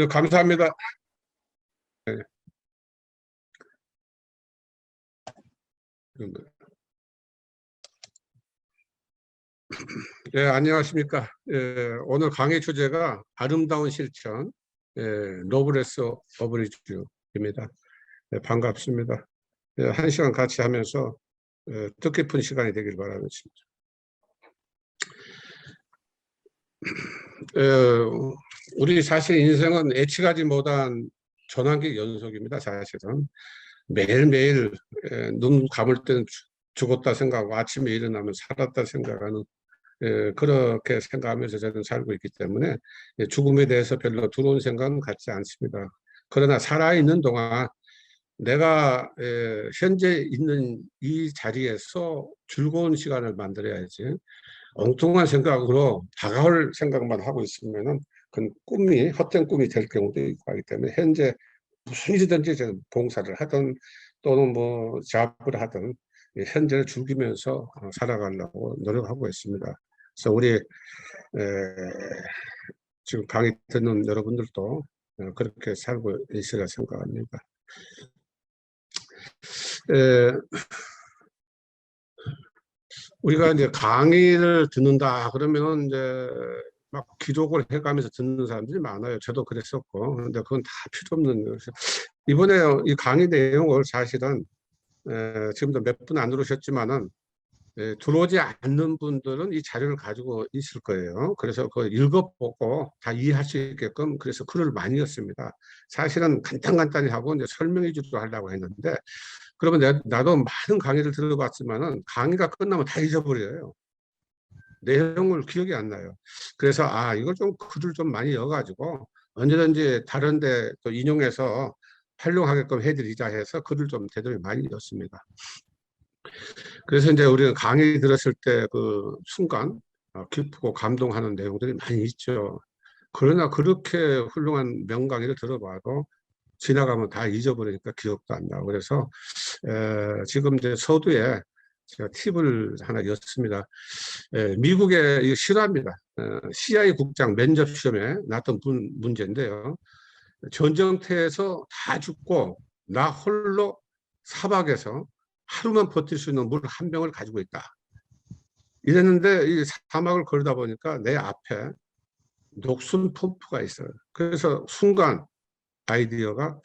감사합니다. 네. 예, 안녕하십니까. 예, 오늘 강의 주제가 아름다운 실천, 노블레스 어브리주입니다. 예, 반갑습니다. 예, 한 시간 같이 하면서 뜻깊은 시간이 되길 바라겠습니다. 우리 사실 인생은 예측하지 못한 전환기 연속입니다. 사실은 매일매일 눈 감을 때는 죽었다 생각하고 아침에 일어나면 살았다 생각하는 그렇게 생각하면서 저는 살고 있기 때문에 죽음에 대해서 별로 두려운 생각은 갖지 않습니다. 그러나 살아있는 동안 내가 현재 있는 이 자리에서 즐거운 시간을 만들어야지 엉뚱한 생각으로 다가올 생각만 하고 있으면은 그건 꿈이 헛된 꿈이 될 경우도 있고 하기 때문에 현재 무슨 일이든지 저는 봉사를 하든 또는 뭐 작업을 하든 현재를 즐기면서 살아가려고 노력하고 있습니다. 그래서 우리 지금 강의 듣는 여러분들도 그렇게 살고 있으리라 생각합니다. 우리가 이제 강의를 듣는다 그러면은 이제 막 기록을 해가면서 듣는 사람들이 많아요. 저도 그랬었고. 근데 그건 다 필요 없는 것이죠. 이번에 이 강의 내용을 사실은 지금도 몇 분 안 들어오셨지만은 들어오지 않는 분들은 이 자료를 가지고 있을 거예요. 그래서 그걸 읽어보고 다 이해할 수 있게끔 그래서 글을 많이 썼습니다. 사실은 간단히 하고 이제 설명 위주로 하려고 했는데 그러면 나도 많은 강의를 들어봤지만은 강의가 끝나면 다 잊어버려요. 내용을 기억이 안 나요. 그래서 이걸 좀 글을 좀 많이 넣어가지고 언제든지 다른데 또 인용해서 활용하게끔 해드리자 해서 글을 좀 되도록 많이 넣었습니다. 그래서 이제 우리가 강의 들었을 때 그 순간 기쁘고 감동하는 내용들이 많이 있죠. 그러나 그렇게 훌륭한 명강의를 들어봐도 지나가면 다 잊어버리니까 기억도 안 나고 그래서 지금 이제 서두에 제가 팁을 하나 였습니다. 미국에 이거 실화입니다. CIA 국장 면접 시험에 나왔던 문제인데요. 전쟁터에서 다 죽고 나 홀로 사막에서 하루만 버틸 수 있는 물 한 병을 가지고 있다. 이랬는데 이 사막을 걸다 보니까 내 앞에 녹슨 펌프가 있어요. 그래서 순간 아이디어가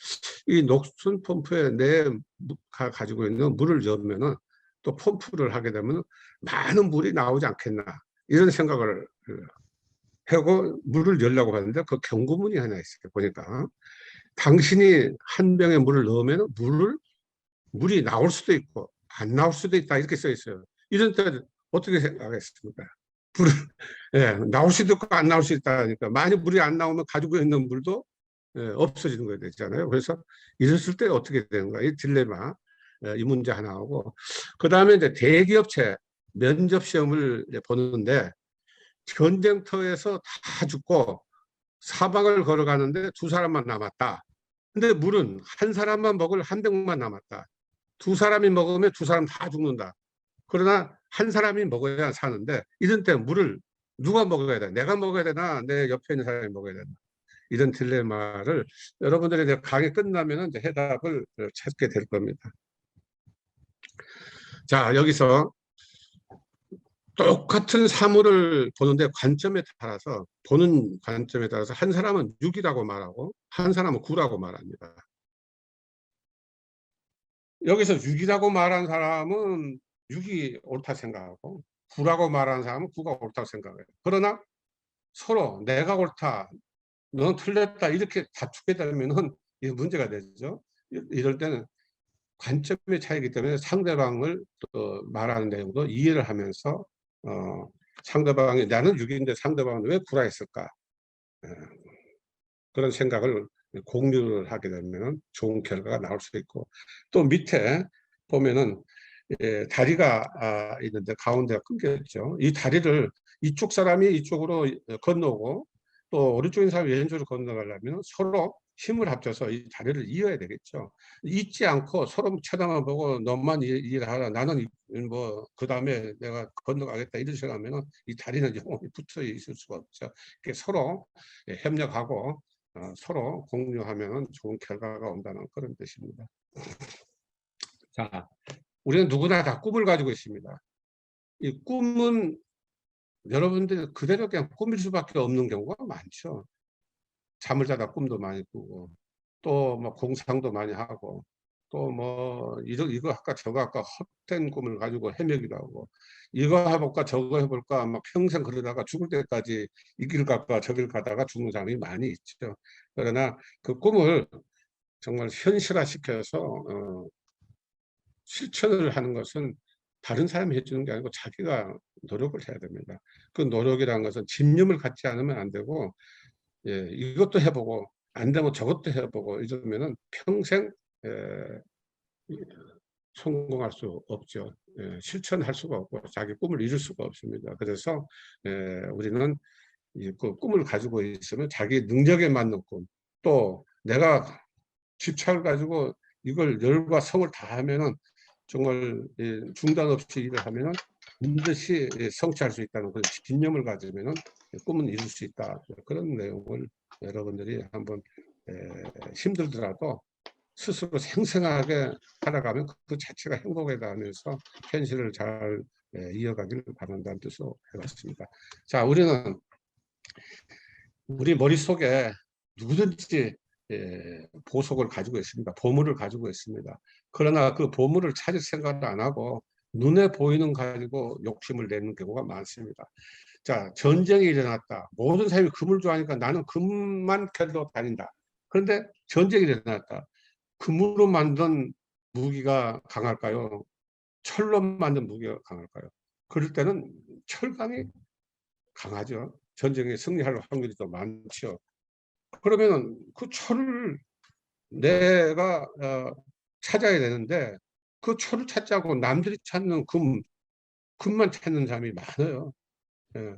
이 녹슨 펌프에 내가 가지고 있는 물을 넣으면은 또 펌프를 하게 되면 많은 물이 나오지 않겠나 이런 생각을 하고 물을 열려고 하는데 그 경고문이 하나 있어요. 보니까 당신이 한 병에 물을 넣으면 물이 나올 수도 있고 안 나올 수도 있다 이렇게 써 있어요. 이런 때 어떻게 생각하겠습니까? 불을 나올 수도 있고 안 나올 수 있다 하니까 만약 물이 안 나오면 가지고 있는 물도 없어지는 거 되잖아요. 그래서 이랬을 때 어떻게 되는가 이 딜레마 이 문제 하나 하고 그 다음에 이제 대기업체 면접 시험을 보는데 전쟁터에서 다 죽고 사방을 걸어가는데 두 사람만 남았다. 근데 물은 한 사람만 먹을 한 병만 남았다. 두 사람이 먹으면 두 사람 다 죽는다. 그러나 한 사람이 먹어야 사는데 이런 때 물을 누가 먹어야 돼? 내가 먹어야 되나? 내 옆에 있는 사람이 먹어야 되나? 이런 딜레마를 여러분들이 강의 끝나면 이제 해답을 찾게 될 겁니다. 자, 여기서 똑같은 사물을 보는데 관점에 따라서 보는 관점에 따라서 한 사람은 6이라고 말하고 한 사람은 9라고 말합니다. 여기서 6이라고 말한 사람은 6이 옳다 생각하고 9라고 말하는 사람은 9가 옳다고 생각해요. 그러나 서로 내가 옳다, 넌 틀렸다 이렇게 다투게 되면 문제가 되죠. 이럴 때는 관점의 차이기 때문에 상대방을 또 말하는 내용도 이해를 하면서 상대방이 나는 6인데 상대방은 왜 9라 했을까 그런 생각을 공유를 하게 되면 좋은 결과가 나올 수 있고 또 밑에 보면은 다리가 있는데 가운데가 끊겼죠. 이 다리를 이쪽 사람이 이쪽으로 건너고 또 오른쪽인 사람이 왼쪽으로 건너가려면 서로 힘을 합쳐서 이 다리를 이어야 되겠죠. 잊지 않고 서로 쳐다만 보고 너만 이해를 하라. 나는 뭐 그 다음에 내가 건너가겠다 이런 생각하면 이 다리는 영원히 붙어 있을 수가 없죠. 서로 협력하고 서로 공유하면 좋은 결과가 온다는 그런 뜻입니다. 자, 우리는 누구나 다 꿈을 가지고 있습니다. 이 꿈은 여러분들 그대로 그냥 꾸밀 수밖에 없는 경우가 많죠. 잠을 자다 꿈도 많이 꾸고, 또 뭐 공상도 많이 하고, 또 뭐 이거 할까 저거 할까 헛된 꿈을 가지고 헤매기도 하고, 이거 해볼까 저거 해볼까 막 평생 그러다가 죽을 때까지 이 길 갈까 저 길 가다가 죽는 사람이 많이 있죠. 그러나 그 꿈을 정말 현실화시켜서 실천을 하는 것은 다른 사람이 해주는 게 아니고 자기가 노력을 해야 됩니다. 그 노력이라는 것은 집념을 갖지 않으면 안 되고, 예, 이것도 해보고 안 되면 저것도 해보고 이러면은 평생 성공할 수 없죠. 실천할 수가 없고 자기 꿈을 이룰 수가 없습니다. 그래서 우리는 그 꿈을 가지고 있으면 자기 능력에 맞는 꿈, 또 내가 집착을 가지고 이걸 열과 성을 다하면은 정말 중단 없이 일을 하면은 반드시 성취할 수 있다는 그런 신념을 가지면은 꿈은 이룰 수 있다. 그런 내용을 여러분들이 한번 힘들더라도 스스로 생생하게 살아가면 그 자체가 행복이다 하면서 현실을 잘 이어가기를 바란다는 뜻으로 해봤습니다. 자, 우리 머릿속에 누구든지 보석을 가지고 있습니다. 보물을 가지고 있습니다. 그러나 그 보물을 찾을 생각을 안 하고 눈에 보이는 가지고 욕심을 내는 경우가 많습니다. 자, 전쟁이 일어났다. 모든 사람이 금을 좋아하니까 나는 금만 캐러 다닌다. 그런데 전쟁이 일어났다. 금으로 만든 무기가 강할까요? 철로 만든 무기가 강할까요? 그럴 때는 철강이 강하죠. 전쟁에 승리할 확률이 더 많죠. 그러면 그 철을 내가 찾아야 되는데 그 철을 찾자고 남들이 찾는 금만 찾는 사람이 많아요. 예.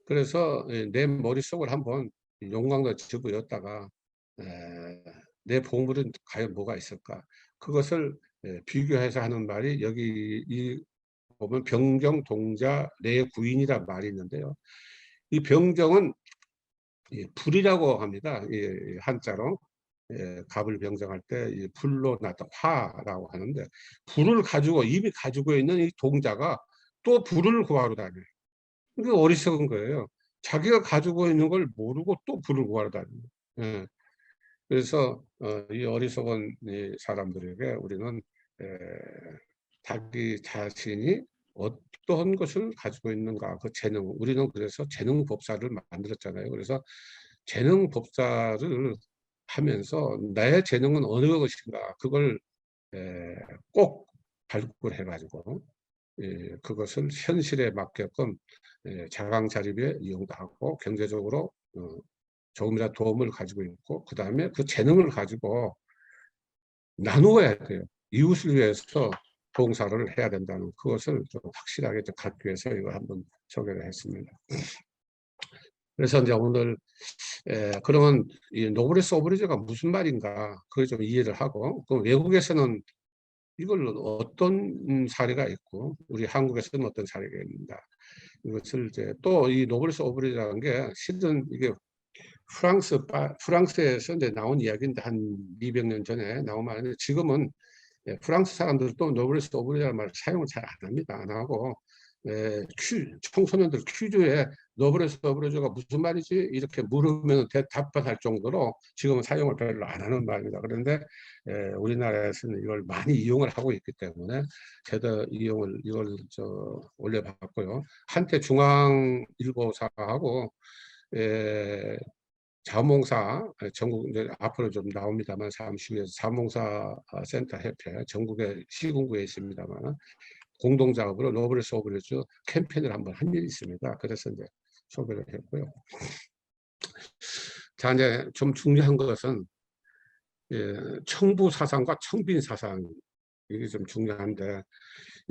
그래서 내 머릿속을 한번 용광로 집어였다가 내 보물은 과연 뭐가 있을까? 그것을 비교해서 하는 말이 여기 보면 병정 동자 내 구인이란 말이 있는데요. 이 병정은 불이라고 합니다. 한자로 갑을 병정할 때 불로 났다 화라고 하는데, 불을 가지고 이미 가지고 있는 이 동자가 또 불을 구하러 다녀요. 이게 어리석은 거예요. 자기가 가지고 있는 걸 모르고 또 불을 구하러 다니는 거예요. 그래서 이 어리석은 이 사람들에게 우리는 자기 자신이 어떤 것을 가지고 있는가, 그 재능, 우리는 그래서 재능 법사를 만들었잖아요. 그래서 재능 법사를 하면서 나의 재능은 어느 것인가, 그걸 꼭 발굴해 가지고 그것을 현실에 맞게끔 자강자립에 이용도 하고 경제적으로 조금이라도 도움을 가지고 있고, 그 다음에 그 재능을 가지고 나누어야 돼요. 이웃을 위해서 봉사를 해야 된다는 그것을 좀 확실하게 좀 갖기 위해서 이걸 한번 소개를 했습니다. 그래서 이제 오늘 그러면 이 노블레스 오브리주가 무슨 말인가 그걸 좀 이해를 하고, 그 외국에서는 이걸 어떤 사례가 있고 우리 한국에서는 어떤 사례가 있는가, 이것을 이제 또 이 노블레스 오브리주라는 게 실은 이게 프랑스에서 이제 나온 이야기인데 한 200년 전에 나온 말인데, 지금은 프랑스 사람들도 노블레스 오브리주라는 말을 사용을 잘 안 합니다. 안 하고 청소년들 퀴즈에 노블레스 오브리주가 무슨 말이지 이렇게 물으면 대답을 할 정도로 지금은 사용을 별로 안 하는 말입니다. 그런데 우리나라에서는 이걸 많이 이용을 하고 있기 때문에 저도 이걸 올려봤고요. 한때 중앙일보사하고 자원봉사 전국 이제 앞으로 좀 나옵니다만, 잠시 후에 자원봉사 센터 협회 전국의 시군구에 있습니다만 공동 작업으로 노블레스 오브리주 캠페인을 한번 한 일이 있습니다. 그래서 이제 소개를 했고요. 자, 이제 좀 중요한 것은 청부 사상과 청빈 사상, 이게 좀 중요한데,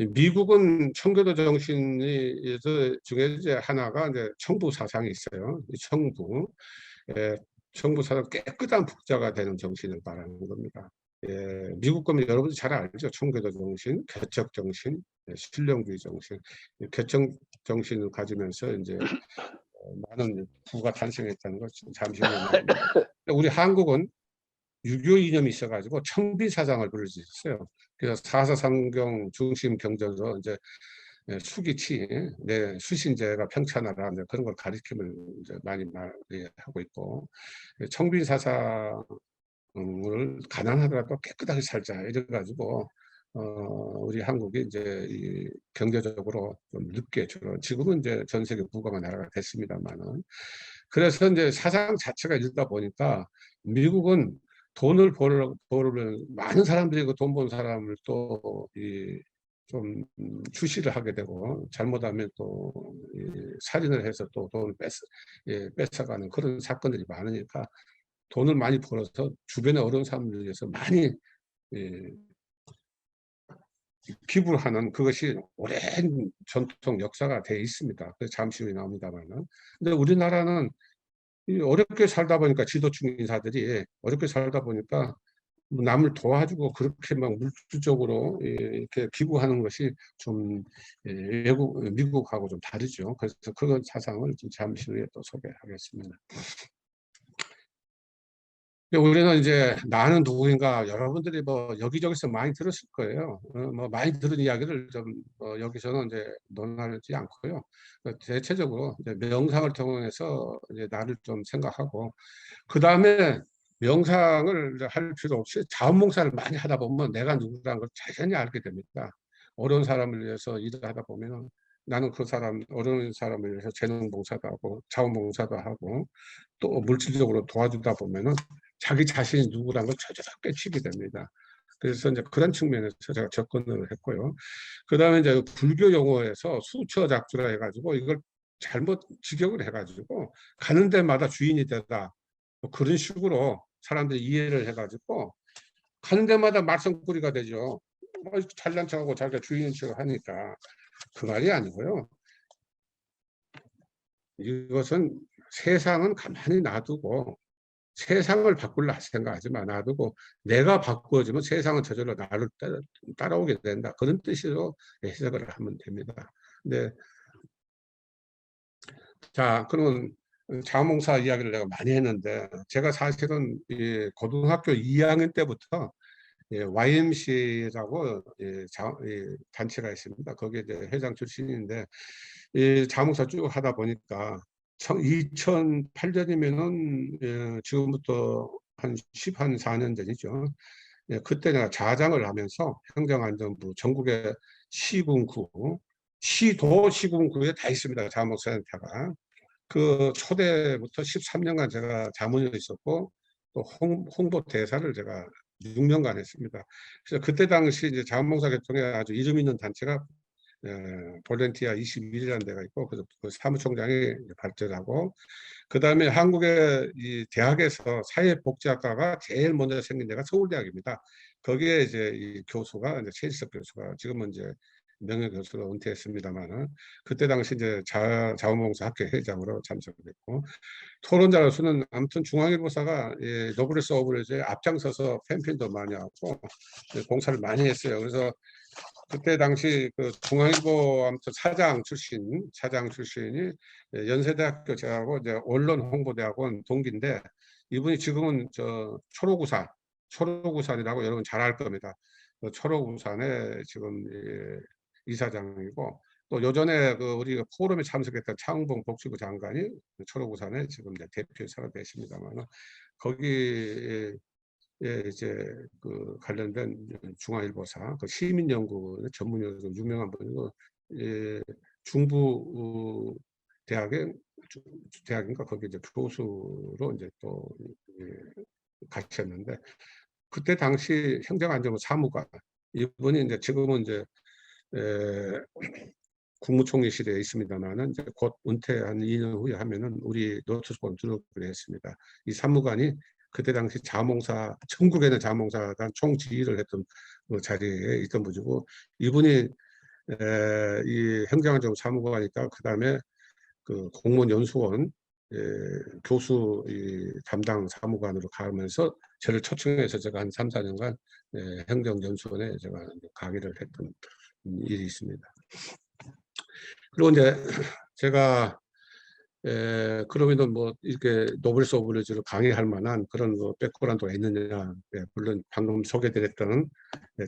미국은 청교도 정신이 중에 이제 하나가 이제 청부 사상이 있어요. 청부. 청부 사상, 깨끗한 국자가 되는 정신을 말하는 겁니다. 미국 거면 여러분들 잘 알죠. 청교도 정신, 개척 정신, 신령주의 정신, 개척 정신을 가지면서 이제 많은 부가 탄생했다는 걸 잠시 후에 나옵니다. 우리 한국은 유교 이념이 있어가지고 청빈사상을 불러주셨어요. 그래서 사사상경 중심 경전으로 이제 수기치, 수신제가 평천하라 그런 걸 가리킴을 이제 많이 하고 있고, 청빈사상을 가난하더라도 깨끗하게 살자 이래가지고 우리 한국이 이제 이 경제적으로 좀 늦게 지금은 이제 전 세계 부강한 나라가 됐습니다만은, 그래서 이제 사상 자체가 이러다 보니까 미국은 돈을 벌으면 많은 사람들이 그 돈 번 사람을 또 좀 주시를 하게 되고, 잘못하면 또 살인을 해서 또 돈을 뺏어가는 그런 사건들이 많으니까 돈을 많이 벌어서 주변의 어려운 사람들 위해서 많이 기부를 하는, 그것이 오랜 전통 역사가 되어 있습니다. 그래서 잠시 후에 나옵니다만은. 근데 우리나라는 어렵게 살다 보니까, 지도층 인사들이 어렵게 살다 보니까 남을 도와주고 그렇게 막 물질적으로 이렇게 기부하는 것이 좀 미국하고 좀 다르죠. 그래서 그런 사상을 좀 잠시 후에 또 소개하겠습니다. 우리는 이제 나는 누구인가, 여러분들이 뭐 여기저기서 많이 들었을 거예요. 뭐 많이 들은 이야기를 좀 여기서는 이제 논하지 않고요. 대체적으로 이제 명상을 통해서 이제 나를 좀 생각하고, 그 다음에 명상을 할 필요 없이 자원봉사를 많이 하다 보면 내가 누구라는 걸 자연히 알게 됩니다. 어려운 사람을 위해서 일을 하다 보면 나는 그 사람, 어려운 사람을 위해서 재능봉사도 하고 자원봉사도 하고 또 물질적으로 도와주다 보면은 자기 자신이 누구라는 걸 저절로 깨치게 됩니다. 그래서 이제 그런 측면에서 제가 접근을 했고요. 그 다음에 이제 불교 용어에서 수처작주라 해가지고 이걸 잘못 직역을 해가지고 가는 데마다 주인이 되다, 뭐 그런 식으로 사람들이 이해를 해가지고 가는 데마다 말썽꾸리가 되죠. 잘난 척하고 자기가 주인인 척 하니까. 그 말이 아니고요. 이것은 세상은 가만히 놔두고, 세상을 바꾸려 생각하지 마. 놔두고 내가 바꾸어지면 세상은 저절로 나를 따라오게 된다. 그런 뜻으로 해석을 하면 됩니다. 근데 자, 그러면 자원봉사 이야기를 내가 많이 했는데, 제가 사실은 고등학교 2학년 때부터 YMCA라고 단체가 있습니다. 거기에 이제 회장 출신인데, 자원봉사 쭉 하다 보니까 2008년이면은 지금부터 한 14년 전이죠. 그때 내가 좌장을 하면서 행정안전부 전국의 시군구, 시도 시군구에 다 있습니다. 자원봉사센터가. 그 초대부터 13년간 제가 자문을 있었고, 또 홍보 대사를 제가 6년간 했습니다. 그래서 그때 당시 이제 자원봉사 계통에 아주 이름 있는 단체가 볼런티아 21이라는 데가 있고, 그 사무총장이 발전하고, 그 다음에 한국의 이 대학에서 사회복지학과가 제일 먼저 생긴 데가 서울대학입니다. 거기에 이제 이 교수가 이제 최일석 교수가, 지금은 이제 명예교수로 은퇴했습니다만은, 그때 당시 이제 자원봉사 학회 회장으로 참석했고, 토론자로서는 아무튼 중앙일보사가 노블레스 오브레즈에 앞장서서 캠페인도 많이 하고 봉사를 많이 했어요. 그래서 그때 당시 그 중앙일보 아무튼 사장 출신이 연세대학교 저하고 이제 언론홍보대학원 동기인데, 이분이 지금은 저 초록우산이라고 여러분 잘 알 겁니다. 초록우산에 지금 이사장이고, 또 요전에 그 우리 포럼에 참석했던 차은봉 복지부 장관이 초록우산에 지금 이제 대표이사가 되십니다만, 거기에 이제 그 관련된 중앙일보사 그 시민연구 전문으로 유명한 분이고, 중부 대학의 대학인가 거기 이제 교수로 이제 또 가셨는데, 그때 당시 행정안전부 사무관, 이분이 이제 지금은 이제 국무총리실에 있습니다만은 이제 곧 은퇴 한 2년 후에 하면은 우리 노트스폰 등록을 했습니다. 이 사무관이 그때 당시 자원봉사, 전국에는 자원봉사단 총지휘를 했던 그 자리에 있던 분이고, 이분이 이 행정안전부 사무관이니까 그 다음에 그 공무원연수원 교수 담당 사무관으로 가면서 저를 초청해서 제가 한 3, 4년간 행정연수원에 제가 강의를 했던 일이 있습니다. 그리고 이제 제가 그러면은 뭐 이렇게 노블레스 오블리주를 강의할 만한 그런 뭐 백그라운드가 있느냐? 물론 방금 소개드렸던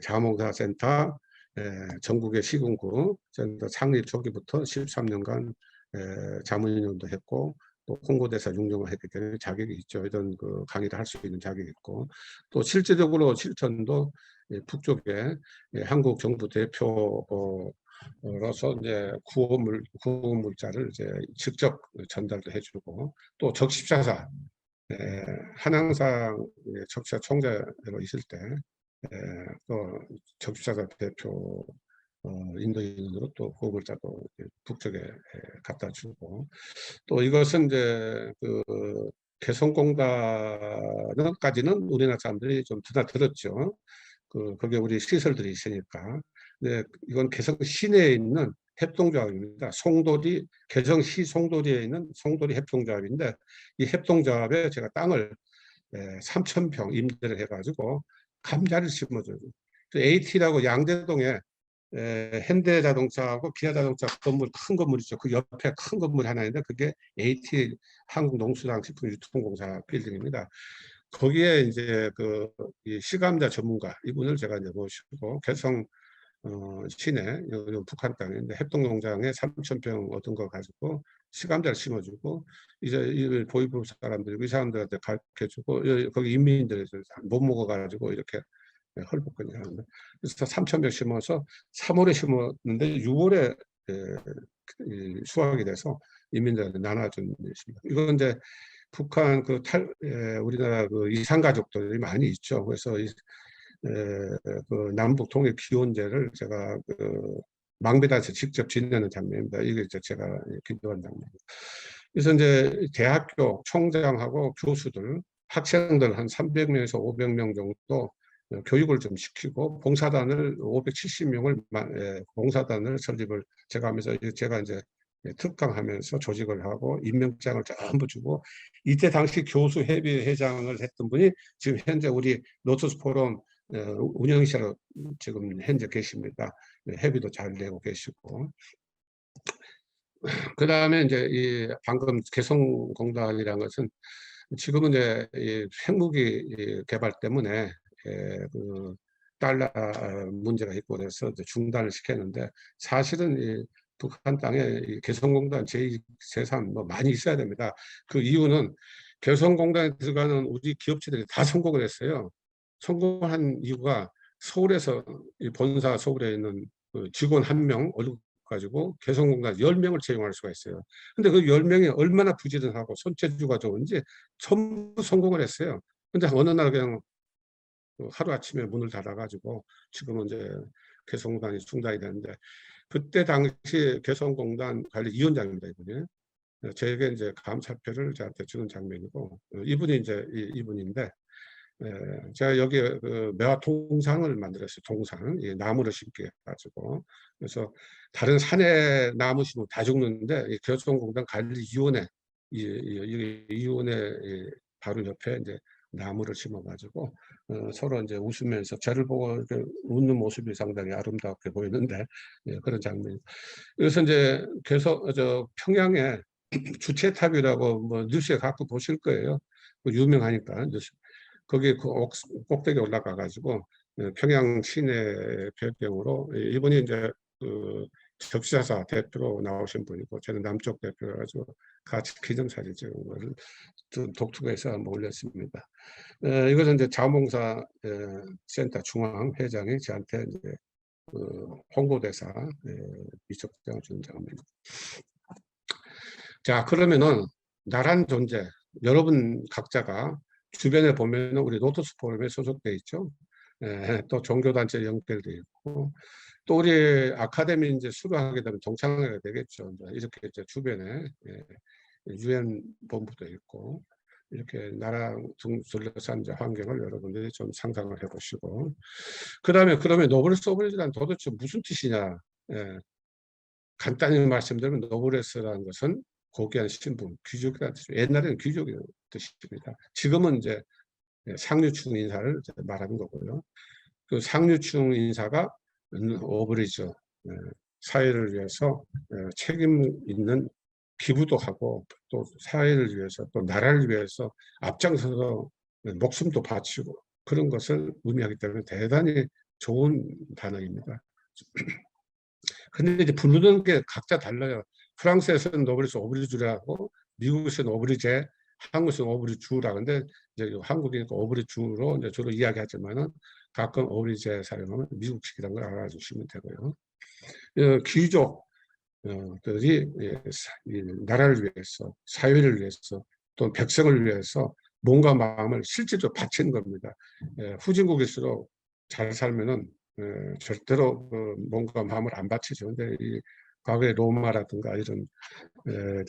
자원봉사센터 전국의 시군구 센터 창립 초기부터 13년간 자문위원도 했고 또 홍보대사 융령을 했기 때문에 자격이 있죠. 이런 그 강의를 할 수 있는 자격이 있고 또 실제적으로 실천도 북쪽에 한국 정부 대표로서 이제 구호물자를 이제 직접 전달도 해주고 또 적십자사 한양상 적십자 총재로 있을 때 또 적십자사 대표 인도인으로 또 구호물자도 북쪽에 갖다 주고 또 이것은 이제 그 개성공단까지는 우리나라 사람들이 좀 드나들었죠. 거기에 우리 시설들이 있으니까. 근데 이건 개성 시내에 있는 협동조합입니다. 송도리, 개성시 송도리에 있는 송도리 협동조합인데 이 협동조합에 제가 땅을 3,000평 임대를 해가지고 감자를 심어줘요. AT라고 양재동에 현대자동차하고 기아자동차 건물 큰 건물 있죠. 그 옆에 큰 건물 하나 있는데 그게 AT 한국농수산식품유통공사 빌딩입니다. 거기에 이제 이 시감자 전문가 이분을 제가 이제 모시고 개성 시내 북한 땅인데 협동농장에 3,000평 얻은 거 가지고 시감자를 심어주고 이제 이 보이부 사람들 이 사람들한테 가르쳐주고 거기 인민들이 못 먹어가지고 이렇게 헐벗거니 하는데 그래서 3,000평 심어서 3월에 심었는데 6월에 수확이 돼서 인민들한테 나눠준 것입니다. 이건 이제 북한 우리나라 그 이산 가족들이 많이 있죠. 그래서 그 남북 통일 기원제를 제가 망배단에서 직접 지내는 장면입니다. 이게 이제 제가 기도한 장면입니다. 그래서 이제 대학교 총장하고 교수들, 학생들 한 300명에서 500명 정도 교육을 좀 시키고 봉사단을 570명을 봉사단을 설립을 제가 하면서 제가 이제 특강하면서 조직을 하고 임명장을 전부 주고 이때 당시 교수 협의 회장을 했던 분이 지금 현재 우리 로터스 포럼 운영시로 지금 현재 계십니다. 협의도 잘 되고 계시고 그 다음에 이제 이 방금 개성공단이라는 것은 지금은 이제 이 핵무기 개발 때문에 그 달러 문제가 있고 그래서 중단을 시켰는데 사실은 이 북한 땅에 이 개성공단 제2, 제3 뭐 많이 있어야 됩니다. 그 이유는 개성공단에 들어가는 우리 기업체들이 다 성공을 했어요. 성공한 이유가 서울에서 이 본사 서울에 있는 그 직원 1명 얼굴 가지고 개성공단 10명을 채용할 수가 있어요. 근데 그 10명이 얼마나 부지런하고 손재주가 좋은지 전부 성공을 했어요. 근데 어느 날 그냥 하루아침에 문을 닫아가지고 지금은 이제 개성공단이 중단이 되는데 그때 당시 개성공단 관리위원장입니다. 이분이. 저에게 이제 감사표를 저한테 주는 장면이고 이분이 이제 이분인데 제가 여기에 매화 통상을 만들었어요. 통상. 나무를 심게 해가지고. 그래서 다른 산에 나무 심으면 다 죽는데 이 개성공단 관리위원회 이 위원회 바로 옆에 이제 나무를 심어가지고 서로 이제 웃으면서 저를 보고 이렇게 웃는 모습이 상당히 아름답게 보이는데 그런 장면. 그래서 이제 계속 평양에 주체탑이라고 뭐 뉴스에 가끔 보실 거예요. 유명하니까 뉴스. 거기 그 꼭대기 올라가 가지고 평양 시내 배경으로 이분이 이제 그 적시자사 대표로 나오신 분이고 저는 남쪽 대표라 가지고 같이 기념사진 찍은 거를 좀 독특해서 한번 올렸습니다. 이것은 이제 자원봉사 센터 중앙 회장이 저한테 이제 홍보대사 비서장을 주는 장면입니다. 자, 그러면은 나란 존재, 여러분 각자가 주변에 보면 우리 로터스 포럼에 소속돼 있죠. 또 종교단체 연결돼 있고 또 우리 아카데미 이제 수료하게 되면 동창회가 되겠죠. 이렇게 이제 주변에 유엔 본부도 있고 이렇게 나랑 둘러싼 환경을 여러분들이 좀 상상을 해보시고 그 다음에 그러면 노블레스 오블리주란 도대체 무슨 뜻이냐. 간단히 말씀드리면 노블레스라는 것은 고귀한 신분, 귀족이라는 뜻이에요. 옛날에는 귀족이라는 뜻입니다. 지금은 이제 상류층 인사를 말하는 거고요. 그 상류층 인사가 오브리주 사회를 위해서 책임 있는 기부도 하고 또 사회를 위해서 또 나라를 위해서 앞장서서 목숨도 바치고 그런 것을 의미하기 때문에 대단히 좋은 단어입니다. 근데 이제 부르는 게 각자 달라요. 프랑스에서는 노블리스 오브리주라고, 미국에서는 오브리제, 한국에서는 오브리주라. 근데 이제 한국이니까 오브리주로 이제 주로 이야기하지만은 가끔 오브리제 사용하면 미국식이라는 걸 알아주시면 되고요. 귀족들이 나라를 위해서, 사회를 위해서, 또 백성을 위해서 몸과 마음을 실질적으로 바치는 겁니다. 후진국일수록 잘 살면은 절대로 몸과 마음을 안 바치죠. 근데 이 과거의 로마라든가 이런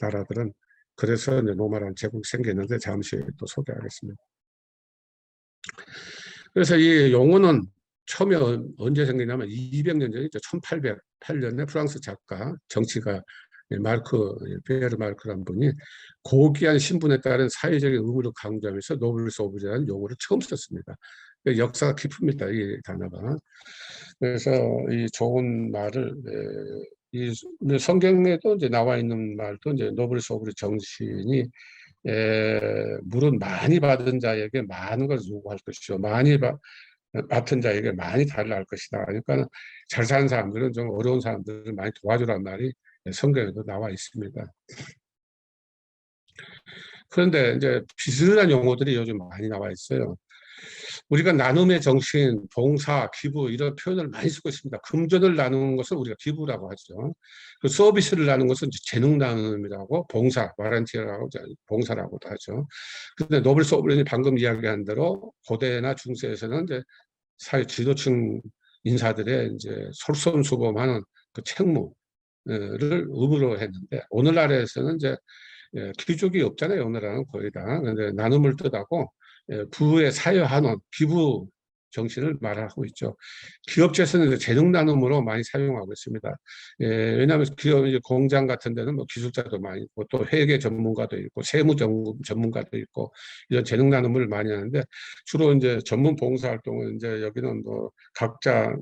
나라들은 그래서 이제 로마라는 제국이 생겼는데 잠시 또 소개하겠습니다. 그래서 이 용어는 처음에 언제 생기냐면 200년 전이죠. 1808년에 프랑스 작가, 정치가 피에르 마르크라는 분이 고귀한 신분에 따른 사회적인 의무를 강조하면서 노블리스 오브제라는 용어를 처음 썼습니다. 역사가 깊습니다, 이 단어가. 그래서 이 좋은 말을 이 성경에도 이제 나와 있는 말도 이제 노블리스 오브제 정신이 물은 많이 받은 자에게 많은 것을 요구할 것이죠. 많이 맡은 자에게 많이 달라할 것이다. 그러니까 잘 사는 사람들은 좀 어려운 사람들을 많이 도와주라는 말이 성경에도 나와 있습니다. 그런데 이제 비슷한 용어들이 요즘 많이 나와 있어요. 우리가 나눔의 정신, 봉사, 기부 이런 표현을 많이 쓰고 있습니다. 금전을 나누는 것을 우리가 기부라고 하죠. 그 서비스를 나누는 것은 재능 나눔이라고 봉사, 와란티라고 봉사라고도 하죠. 그런데 노블 소브린이 방금 이야기한 대로 고대나 중세에서는 이제 사회 지도층 인사들의 이제 솔선수범하는 그 책무를 의무로 했는데 오늘날에서는 이제 귀족이 없잖아요. 오늘날은 거의 다. 근데 나눔을 뜻하고 부의 사회환원, 기부 정신을 말하고 있죠. 기업체에서는 재능 나눔으로 많이 사용하고 있습니다. 왜냐하면 기업 공장 같은 데는 뭐 기술자도 많이 있고 또 회계 전문가도 있고 세무 전문가도 있고 이런 재능 나눔을 많이 하는데 주로 이제 전문 봉사 활동은 이제 여기는 뭐 각자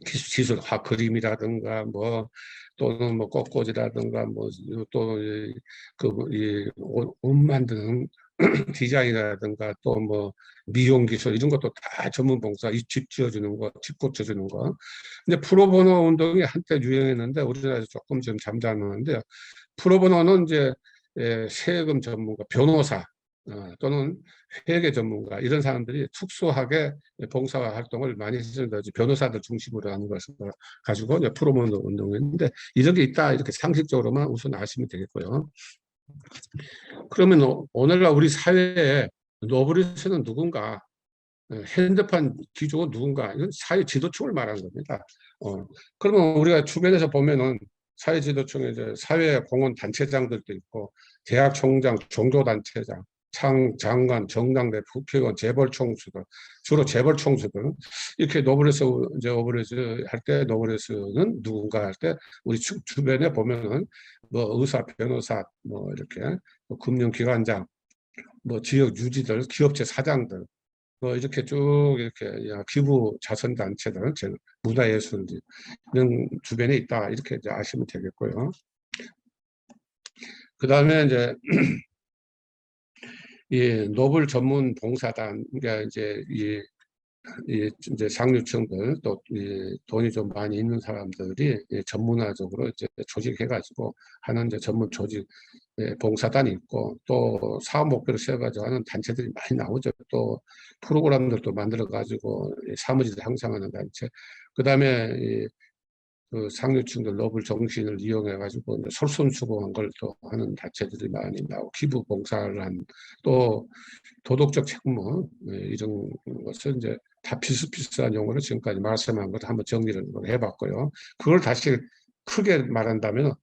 기술, 그림이라든가 뭐 또는 뭐 꽃꽂이라든가 뭐 또그옷 만드는 디자인이라든가 또 뭐 미용 기술 이런 것도 다 전문 봉사, 이 집 지어주는 거, 집 고쳐주는 거. 근데 프로보노 운동이 한때 유행했는데 우리나라에서 조금 좀 잠잠하는데 프로보노는 이제 세금 전문가, 변호사 또는 회계 전문가 이런 사람들이 특수하게 봉사 활동을 많이 했습니다. 변호사들 중심으로 하는 것을 가지고 이제 프로보노 운동했는데 이런 게 있다 이렇게 상식적으로만 우선 아시면 되겠고요. 그러면 오늘날 우리 사회에 노블리스는 누군가, 핸드폰 귀족은 누군가, 이건 사회 지도층을 말하는 겁니다. 그러면 우리가 주변에서 보면은 사회 지도층에 이제 사회 공헌 단체장들도 있고, 대학 총장, 종교단체장, 장관, 정당대, 국회의원, 재벌 총수들, 주로 재벌 총수들, 이렇게 노블리스, 이제 오블리스 할 때 노블리스는 누군가 할 때 우리 주변에 보면은 뭐 의사, 변호사, 뭐 이렇게 뭐 금융기관장, 뭐 지역 유지들, 기업체 사장들, 뭐 이렇게 쭉 이렇게 기부 자선단체들, 문화예술 이런 주변에 있다 이렇게 이제 아시면 되겠고요. 그 다음에 이제 이 노블 전문 봉사단, 그러니까 이제 이제 상류층들 또 돈이 좀 많이 있는 사람들이 전문화적으로 이제 조직해가지고 하는 이제 전문 조직 봉사단이 있고 또 사업 목표를 세워가지고 하는 단체들이 많이 나오죠. 또 프로그램들도 만들어가지고 사무직을 향상하는 단체. 그 다음에 그 상류층들 노블 정신을 이용해가지고 솔선수범한 걸 또 하는 단체들이 많이 나오고 기부 봉사를 한 또 도덕적 책무 이런 것을 이제 다 비슷비슷한 용어로 지금까지 말씀한 걸 한번 정리를 해봤고요. 그걸 다시 크게 말한다면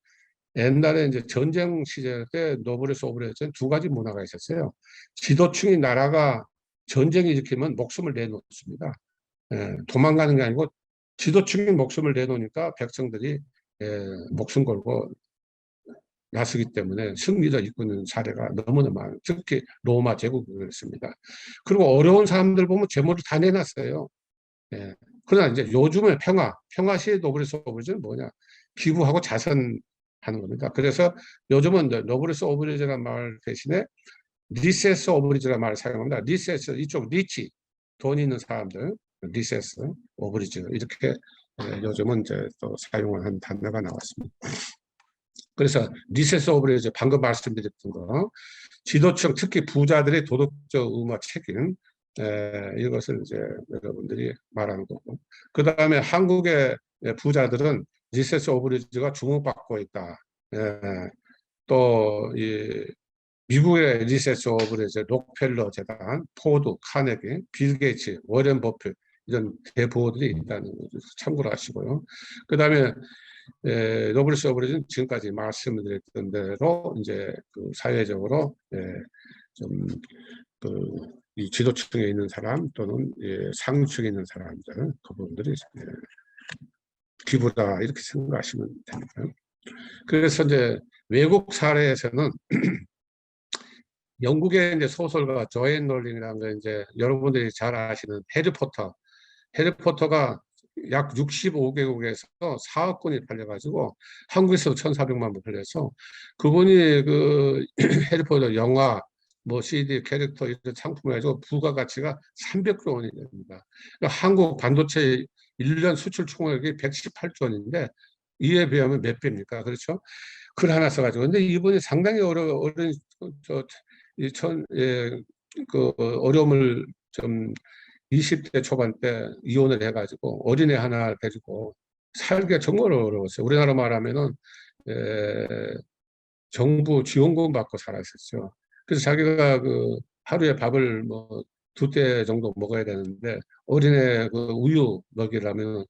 옛날에 이제 전쟁 시절 때 노블레스 오브레스는 두 가지 문화가 있었어요. 지도층이 나라가 전쟁이 일으키면 목숨을 내놓습니다. 도망가는 게 아니고 지도층이 목숨을 내놓으니까 백성들이 목숨 걸고 나서기 때문에 승리를 이끄는 사례가 너무나 많아요. 특히 로마 제국이 그렇습니다. 그리고 어려운 사람들 보면 재물을 다 내놨어요. 그러나 이제 요즘의 평화 시의 노블레스 오브레스는 뭐냐? 기부하고 자선 하는 겁니다. 그래서 요즘은 노블리스 오브리지라는 말 대신에 리세스 오브리지라는 말을 사용합니다. 리세스, 이쪽 리치, 돈 있는 사람들, 리세스 오브리지, 이렇게 요즘은 이제 또 사용하는 단어가 나왔습니다. 그래서 리세스 오브리지, 방금 말씀드렸던 거, 지도층, 특히 부자들의 도덕적 의무 책임, 이것을 이제 여러분들이 말하는 거고, 그 다음에 한국의 부자들은 리세스 오브리지가 주목받고 있다. 또 미국의 리세스 오브리지, 록펠러 재단, 포드, 카네기, 빌 게이츠, 워렌 버핏, 이런 대부호들이 있다는 것을 참고로 하시고요. 그 다음에 노블리스 오브리지는 지금까지 말씀드렸던 대로 이제 그 사회적으로 좀그 이 지도층에 있는 사람 또는 상층에 있는 사람들, 그분들이 기부다 이렇게 생각하시면 됩니다. 그래서 이제 외국 사례에서는 영국의 이제 소설가 조앤 롤링이라는 거, 이제 여러분들이 잘 아시는 해리포터. 해리포터가 약 65개국에서 4억 권이 팔려가지고 한국에서도 1,400만 부 팔려서 그분이 그 해리포터 영화, 뭐 CD, 캐릭터 이런 상품을 해서 부가가치가 300조 원이 됩니다. 그러니까 한국 반도체 1년 수출 총액이 118조 원인데 이에 비하면 몇 배입니까? 그렇죠? 글 하나 써가지고. 근데 이분이 상당히 어려운 그 어려움을 좀 20대 초반 때 이혼을 해가지고 어린애 하나 데리고 살기가 정말 어려웠어요. 우리나라 말하면은 정부 지원금 받고 살았었죠. 그래서 자기가 그 하루에 밥을 뭐 2대 정도 먹어야 되는데 어린애 그 우유 먹이려면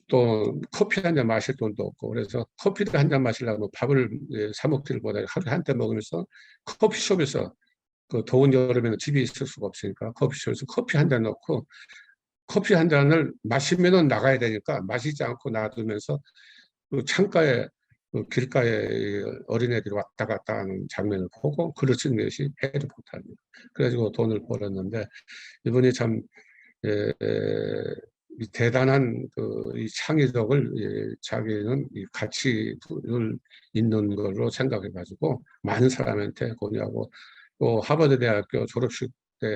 또 커피 한 잔 마실 돈도 없고, 그래서 커피를 한 잔 마시려면 밥을 사 먹지를 못하고 하루에 한 잔 먹으면서 커피숍에서, 그 더운 여름에는 집에 있을 수가 없으니까 커피숍에서 커피 한 잔 넣고 커피 한 잔을 마시면은 나가야 되니까 마시지 않고 놔두면서 그 창가에, 그 길가에 어린애들이 왔다 갔다 하는 장면을 보고 글을 쓴 것이 해리포터입니다. 그래가지고 돈을 벌었는데 이분이 참 이 대단한 이 창의력을 자기는 이 가치를 있는 걸로 생각해 가지고 많은 사람한테 권유하고, 또 하버드 대학교 졸업식 때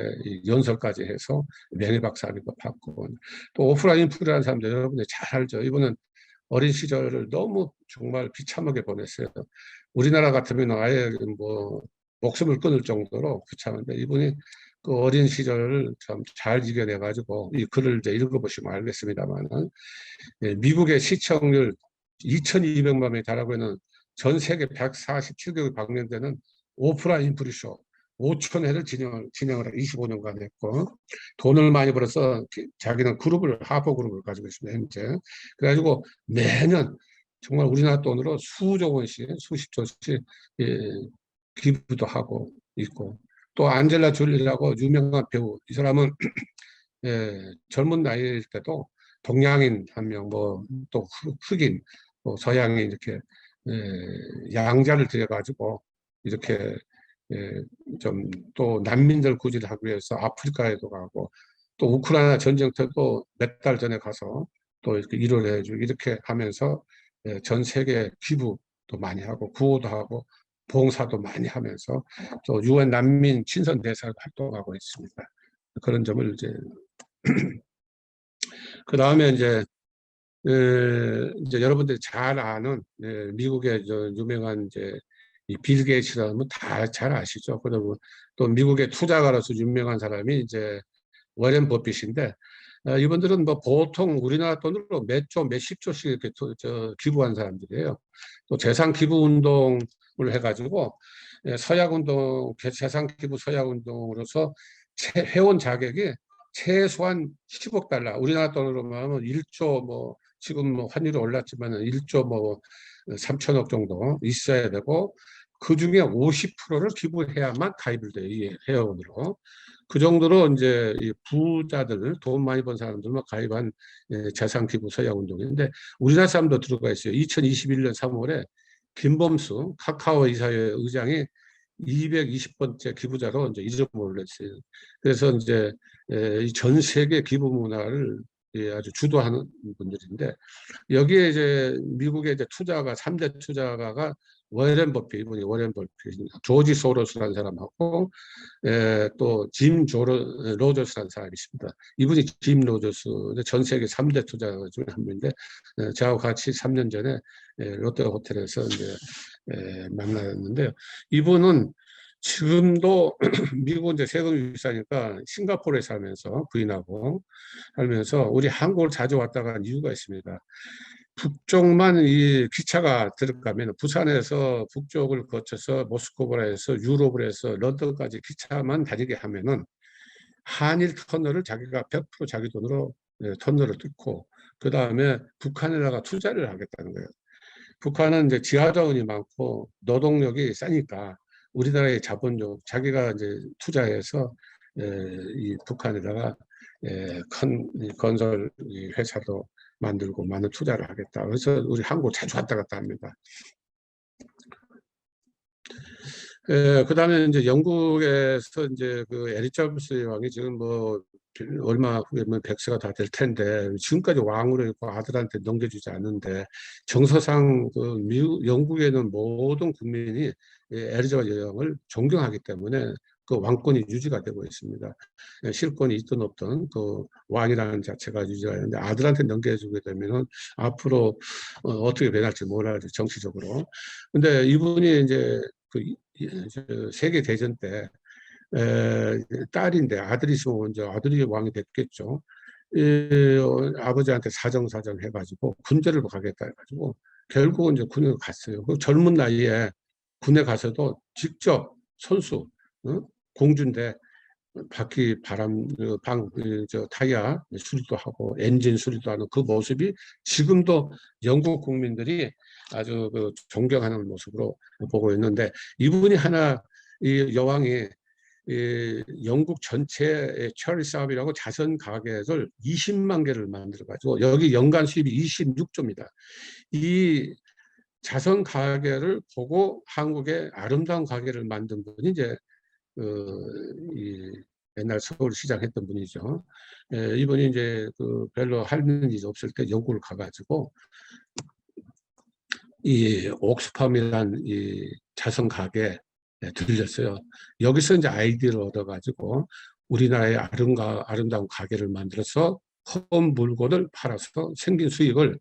연설까지 해서 명예박사학위도 받고, 또 오프라 윈프리라는 사람들 여러분들 잘 알죠. 이분은 어린 시절을 너무 정말 비참하게 보냈어요. 우리나라 같으면 아예 뭐 목숨을 끊을 정도로 비참한데 이분이 그 어린 시절을 참 잘 이겨내가지고 이 글을 이제 읽어보시면 알겠습니다만은, 미국의 시청률 2,200만 명이 달하고 있는 전 세계 147개국 방영되는 오프라 인프리쇼 5천 회를 진행을 25년간 했고, 돈을 많이 벌어서 자기는 그룹을, 하버 그룹을 가지고 있습니다, 현재. 그래가지고 매년 정말 우리나라 돈으로 수조 원씩, 수십조씩 기부도 하고 있고, 또 안젤라 졸리라고 유명한 배우, 이 사람은 젊은 나이일 때도 동양인 한 명, 뭐 또 흑인, 뭐 서양인 이렇게 양자를 들여가지고 이렇게 좀 또 난민들 구제를 하기 위해서 아프리카에도 가고, 또 우크라이나 전쟁 때도 몇 달 전에 가서 또 이렇게 일을 해주고, 이렇게 하면서 전 세계 기부도 많이 하고 구호도 하고 봉사도 많이 하면서 또 유엔 난민 친선 대사로 활동하고 있습니다. 그런 점을 이제 그 다음에 이제 여러분들이 잘 아는 미국의 유명한 이제 이빌 게이츠라는 분 다 잘 아시죠. 그리고 또 미국의 투자가로서 유명한 사람이 이제 워렌 버핏인데, 이분들은 뭐 보통 우리나라 돈으로 몇 조, 몇십 조씩 이렇게 기부한 사람들이에요. 또 재산 기부 운동을 해가지고 서약 운동, 재산 기부 서약 운동으로서 회원 자격이 최소한 10억 달러, 우리나라 돈으로 하면 1조, 뭐 지금 뭐 환율이 올랐지만 1조 뭐 3천억 정도 있어야 되고, 그 중에 50%를 기부해야만 가입을 돼요, 이 회원으로. 그 정도로 이제 이 부자들, 돈 많이 번 사람들만 가입한 재산 기부 서약 운동인데, 우리나라 사람도 들어가 있어요. 2021년 3월에 김범수 카카오 이사회 의장이 220번째 기부자로 이제 이름을 올렸어요. 그래서 이제 이 전 세계 기부 문화를 아주 주도하는 분들인데, 여기에 이제 미국의 이제 투자가 3대 투자가가 워렌 버핏, 이분이 워렌 버핏, 조지 소로스라는 사람하고 또 짐 로저스라는 사람이 있습니다. 이분이 짐 로저스, 전 세계 3대 투자가 중에 한 분인데, 저하고 같이 3년 전에 롯데 호텔에서 이제 만났는데요. 이분은 지금도 미국은 이제 세금이 비싸니까 싱가포르에 살면서, 부인하고 살면서 우리 한국을 자주 왔다 간 이유가 있습니다. 북쪽만 이 기차가 들어가면, 부산에서 북쪽을 거쳐서 모스크바를 해서 유럽을 해서 런던까지 기차만 다니게 하면은 한일 터널을 자기가 100% 자기 돈으로 터널을 뚫고, 그 다음에 북한에다가 투자를 하겠다는 거예요. 북한은 이제 지하자원이 많고 노동력이 싸니까 우리나라의 자본력, 자기가 이제 투자해서 이 북한에다가 큰 건설 회사도 만들고 많은 투자를 하겠다. 그래서 우리 한국 자주 왔다 갔다 합니다. 그다음에 이제 영국에서 이제 그 에리자베스 왕이 지금 뭐 얼마 후에면 100세가 다 될 텐데 지금까지 왕으로 있고 아들한테 넘겨주지 않는데, 정서상 그 미국, 영국에는 모든 국민이 에리자베스 여왕을 존경하기 때문에 그 왕권이 유지가 되고 있습니다. 실권이 있든 없든 그 왕이라는 자체가 유지가 되는데, 아들한테 넘겨주게 되면은 앞으로 어떻게 변할지 몰라야지, 정치적으로. 근데 이분이 이제 그 세계 대전 때 딸인데, 아들이 있으면 먼저 아들이 왕이 됐겠죠. 아버지한테 사정사정 해가지고 군대를 가겠다 해가지고 결국은 이제 군에 갔어요. 그 젊은 나이에 군에 가서도 직접 선수, 공주인데 바퀴 바람 저 타이어 수리도 하고 엔진 수리도 하는 그 모습이 지금도 영국 국민들이 아주 그 존경하는 모습으로 보고 있는데, 이분이 하나, 이 여왕이 영국 전체의 처리 사업이라고 자선 가게를 20만 개를 만들어 가지고 여기 연간 수입이 26조입니다. 이 자선 가게를 보고 한국의 아름다운 가게를 만든 분이 이제 이 옛날 서울시장 했던 분이죠. 이분이 이제 그 별로 하는 일이 없을 때 영국을 가가지고 이 옥스팜이란 이 자선 가게 들렸어요. 여기서 이제 아이디어를 얻어가지고 우리나라의 아름다운 가게를 만들어서 허운 물건을 팔아서 생긴 수익을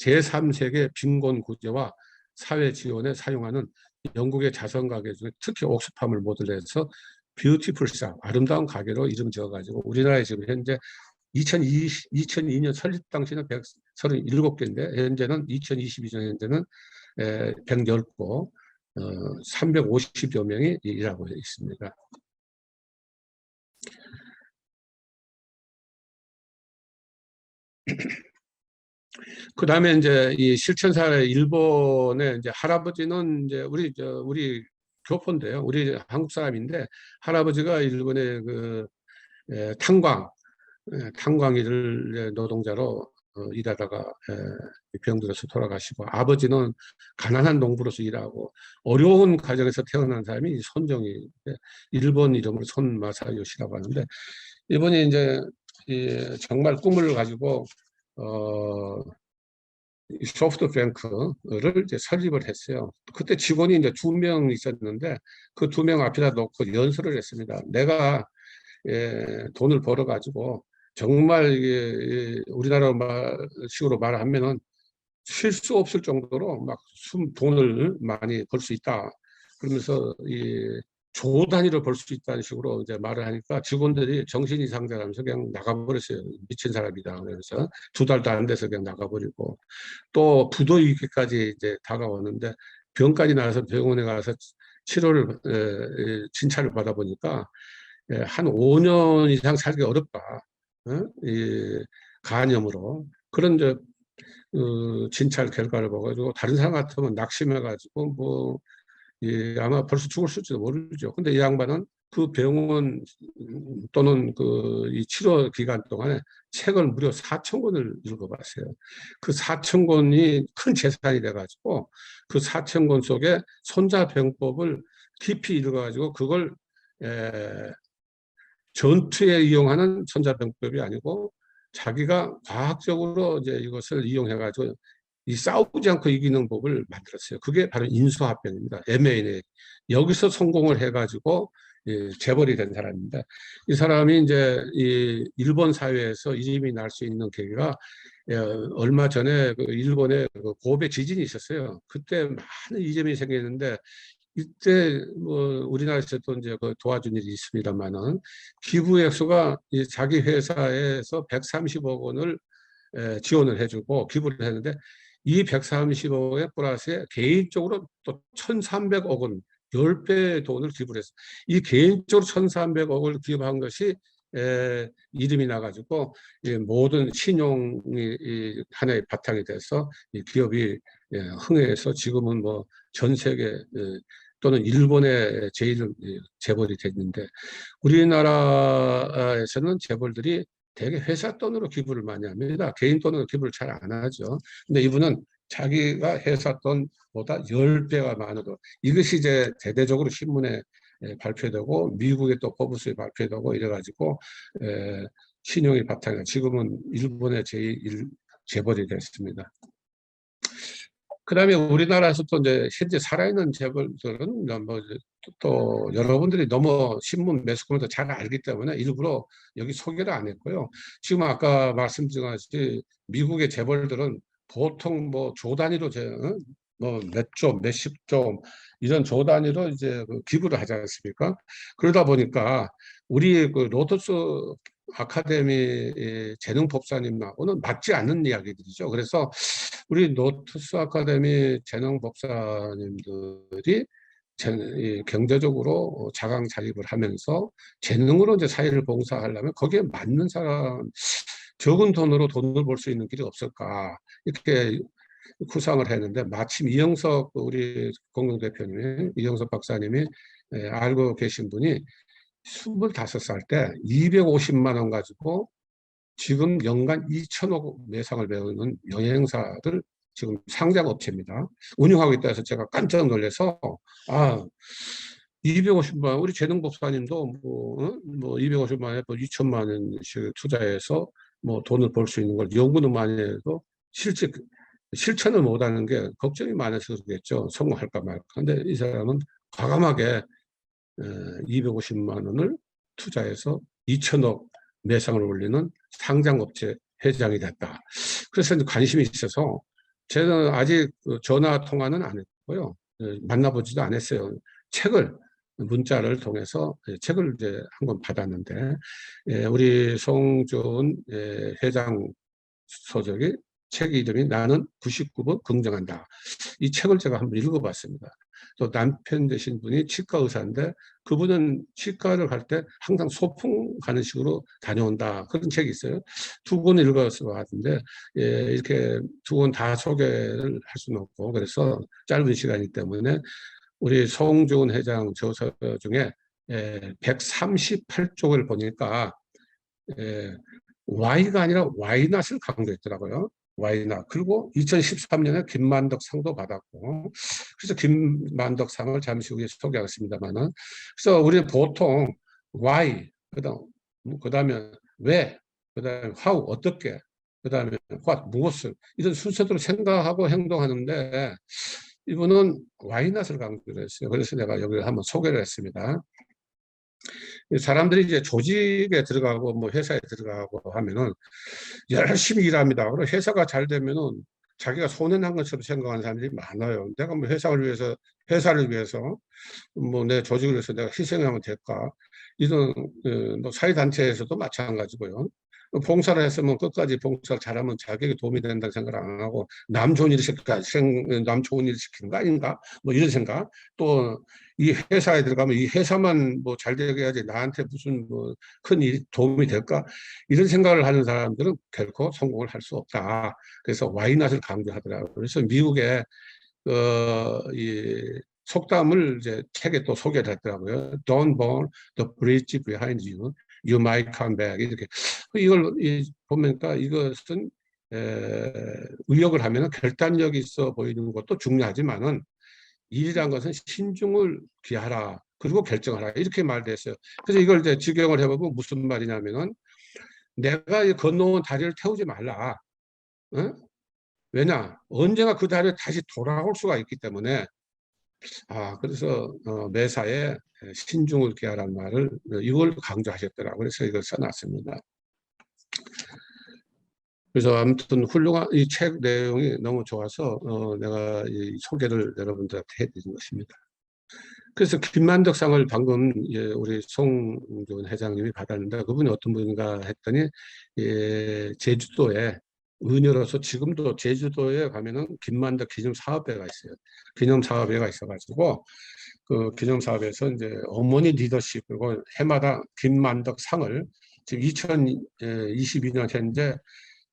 제3세계 빈곤 구제와 사회 지원에 사용하는 영국의 자선 가게 중에 특히 옥스팜을 모델로 해서 뷰티풀 샵, 아름다운 가게로 이름 지어가지고 우리나라에 지금 현재 2002년 설립 당시는 137개인데 현재는 2022년 현재는 110곳, 350여 명이 일하고 있습니다. 그 다음에 이제 이 실천사례, 일본의 이제 할아버지는 이제 우리 교포인데요. 우리 한국 사람인데 할아버지가 일본의 그 탄광 일을 노동자로 일하다가 병들어서 돌아가시고, 아버지는 가난한 농부로서 일하고 어려운 가정에서 태어난 사람이 손정이, 일본 이름으로 손마사요시라고 하는데, 이분이 이제 정말 꿈을 가지고 소프트뱅크를 이제 설립을 했어요. 그때 직원이 이제 2명 있었는데 그 2명 앞에다 놓고 연설을 했습니다. 내가 돈을 벌어 가지고 정말 우리나라 식으로 말하면은 쉴 수 없을 정도로 막 돈을 많이 벌 수 있다. 그러면서 조 단위로 벌 수 있다는 식으로 이제 말을 하니까 직원들이 정신 이상자라면서 그냥 나가버렸어요. 미친 사람이다. 그래서 2달도 안 돼서 그냥 나가버리고, 또 부도 위기까지 이제 다가오는데 병까지 나서 병원에 가서 치료를 진찰을 받아보니까 한 5년 이상 살기 어렵다. 이 간염으로. 그런 이제 진찰 결과를 보가지고 다른 사람 같으면 낙심해가지고 뭐 아마 벌써 죽을 수도 모르죠. 근데 이 양반은 그 병원 또는 그 이 치료 기간 동안에 책을 무려 4천 권을 읽어봤어요. 그 4천 권이 큰 재산이 돼가지고 그 4천 권 속에 손자병법을 깊이 읽어가지고 그걸 전투에 이용하는 손자병법이 아니고 자기가 과학적으로 이제 이것을 이용해가지고 이 싸우지 않고 이기는 법을 만들었어요. 그게 바로 인수합병입니다. M&A. 여기서 성공을 해가지고 재벌이 된 사람입니다. 이 사람이 이제 이 일본 사회에서 이름이 날 수 있는 계기가 얼마 전에 그 일본에 그 고베 지진이 있었어요. 그때 많은 이점이 생겼는데 이때 뭐 우리나라에서도 이제 그 도와준 일이 있습니다만은 기부 액수가 자기 회사에서 130억 원을 지원을 해주고 기부를 했는데 이 130억에 플러스에 개인적으로 또 1,300억 원 10배의 돈을 기부를 했어요. 이 개인적으로 1,300억을 기부한 것이 이름이 나가지고 모든 신용이 하나의 바탕이 돼서 이 기업이 흥해서 지금은 뭐 전 세계 또는 일본의 제일 재벌이 됐는데 우리나라에서는 재벌들이 대개 회사 돈으로 기부를 많이 합니다. 개인 돈으로 기부를 잘 안 하죠. 근데 이분은 자기가 회사 돈보다 10배가 많아도 이것이 이제 대대적으로 신문에 발표되고 미국에 또 포브스에 발표되고 이래가지고 신용이 바탕이다. 지금은 일본의 제1 재벌이 됐습니다. 그다음에 우리나라에서 또 이제 현재 살아있는 재벌들은 뭐또 여러분들이 너무 신문 매스컴에서 잘 알기 때문에 일부러 여기 소개를 안 했고요. 지금 아까 말씀드린 것이 미국의 재벌들은 보통 뭐 조 단위로 뭐 몇 조, 몇십 조 이런 조 단위로 이제 그 기부를 하지 않습니까? 그러다 보니까 우리 그 로터스 아카데미 재능법사님하고는 맞지 않는 이야기들이죠. 그래서 우리 노트스 아카데미 재능법사님들이 경제적으로 자강자립을 하면서 재능으로 이제 사회를 봉사하려면 거기에 맞는 사람, 적은 돈으로 돈을 벌 수 있는 길이 없을까 이렇게 구상을 했는데 마침 이영석 우리 공동대표님이 이영석 박사님이 알고 계신 분이 25살 때 250만 원 가지고 지금 연간 2천억 매상을 배우는 여행사들 지금 상장업체입니다. 운영하고 있다 해서 제가 깜짝 놀라서 250만 원 우리 재능법사님도 뭐 250만 원에 뭐 2천만 원씩 투자해서 뭐 돈을 벌 수 있는 걸 연구는 많이 해도 실천을 못하는 게 걱정이 많아서 그러겠죠. 성공할까 말까. 근데 이 사람은 과감하게 250만 원을 투자해서 2천억 매상을 올리는 상장업체 회장이 됐다. 그래서 이제 관심이 있어서 저는 아직 전화 통화는 안 했고요. 만나보지도 않았어요. 문자를 통해서 책을 이제 한 권 받았는데 우리 송준 회장 소적이 책 이름이 나는 99번 긍정한다. 이 책을 제가 한번 읽어봤습니다. 또 남편 되신 분이 치과 의사인데 그분은 치과를 갈 때 항상 소풍 가는 식으로 다녀온다. 그런 책이 있어요. 두 권 읽어서 봤는데 이렇게 두 권 다 소개를 할 수는 없고 그래서 짧은 시간이기 때문에 우리 송준 회장 저서 중에 138쪽을 보니까 Y가 아니라 Y낫을 강조했더라고요. Y낫. 그리고 2013년에 김만덕 상도 받았고, 그래서 김만덕 상을 잠시 후에 소개하겠습니다만은, 그래서 우리는 보통 Why, 그다음에 왜, 그다음에 How, 어떻게, 그다음에 What, 무엇을 이런 순서대로 생각하고 행동하는데 이분은 Y낫을 강조를 했어요. 그래서 내가 여기 한번 소개를 했습니다. 사람들이 이제 조직에 들어가고 뭐 회사에 들어가고 하면은 열심히 일합니다. 그리고 회사가 잘 되면은 자기가 손해난 것처럼 생각하는 사람들이 많아요. 내가 뭐 회사를 위해서 뭐 내 조직을 위해서 내가 희생하면 될까? 이런 뭐 사회단체에서도 마찬가지고요. 봉사를 했으면 끝까지 봉사를 잘하면 자기에게 도움이 된다는 생각을 안 하고 남 좋은 일을 남 좋은 일을 시키는 거 아닌가? 뭐 이런 생각. 또 이 회사에 들어가면 이 회사만 뭐 잘 되게 해야지 나한테 무슨 뭐 큰 도움이 될까? 이런 생각을 하는 사람들은 결코 성공을 할 수 없다. 그래서 와이낫을 강조하더라고요. 그래서 미국의 이 속담을 이제 책에 또 소개를 했더라고요. Don't burn the bridge behind you. You might come back. 이렇게. 이걸 보니까 이것은 의역을 하면 결단력이 있어 보이는 것도 중요하지만은 일이란 것은 신중을 기하라. 그리고 결정하라. 이렇게 말됐어요. 그래서 이걸 이제 직역을 해보면 무슨 말이냐면은 내가 이 건너온 다리를 태우지 말라. 어? 왜냐? 언젠가 그 다리에 다시 돌아올 수가 있기 때문에 그래서 매사에 신중을 기하라는 말을 이걸 강조하셨더라고요. 그래서 이걸 써놨습니다. 그래서 아무튼 훌륭한 이 책 내용이 너무 좋아서 내가 이 소개를 여러분들한테 해드린 것입니다. 그래서 김만덕상을 방금 우리 송준 회장님이 받았는데 그분이 어떤 분인가 했더니 제주도에 은유로서 지금도 제주도에 가면은 김만덕 기념사업회가 있어요. 기념사업회가 있어가지고 그 기념사업에서 이제 어머니 리더십 그리고 해마다 김만덕 상을 지금 2022년 현재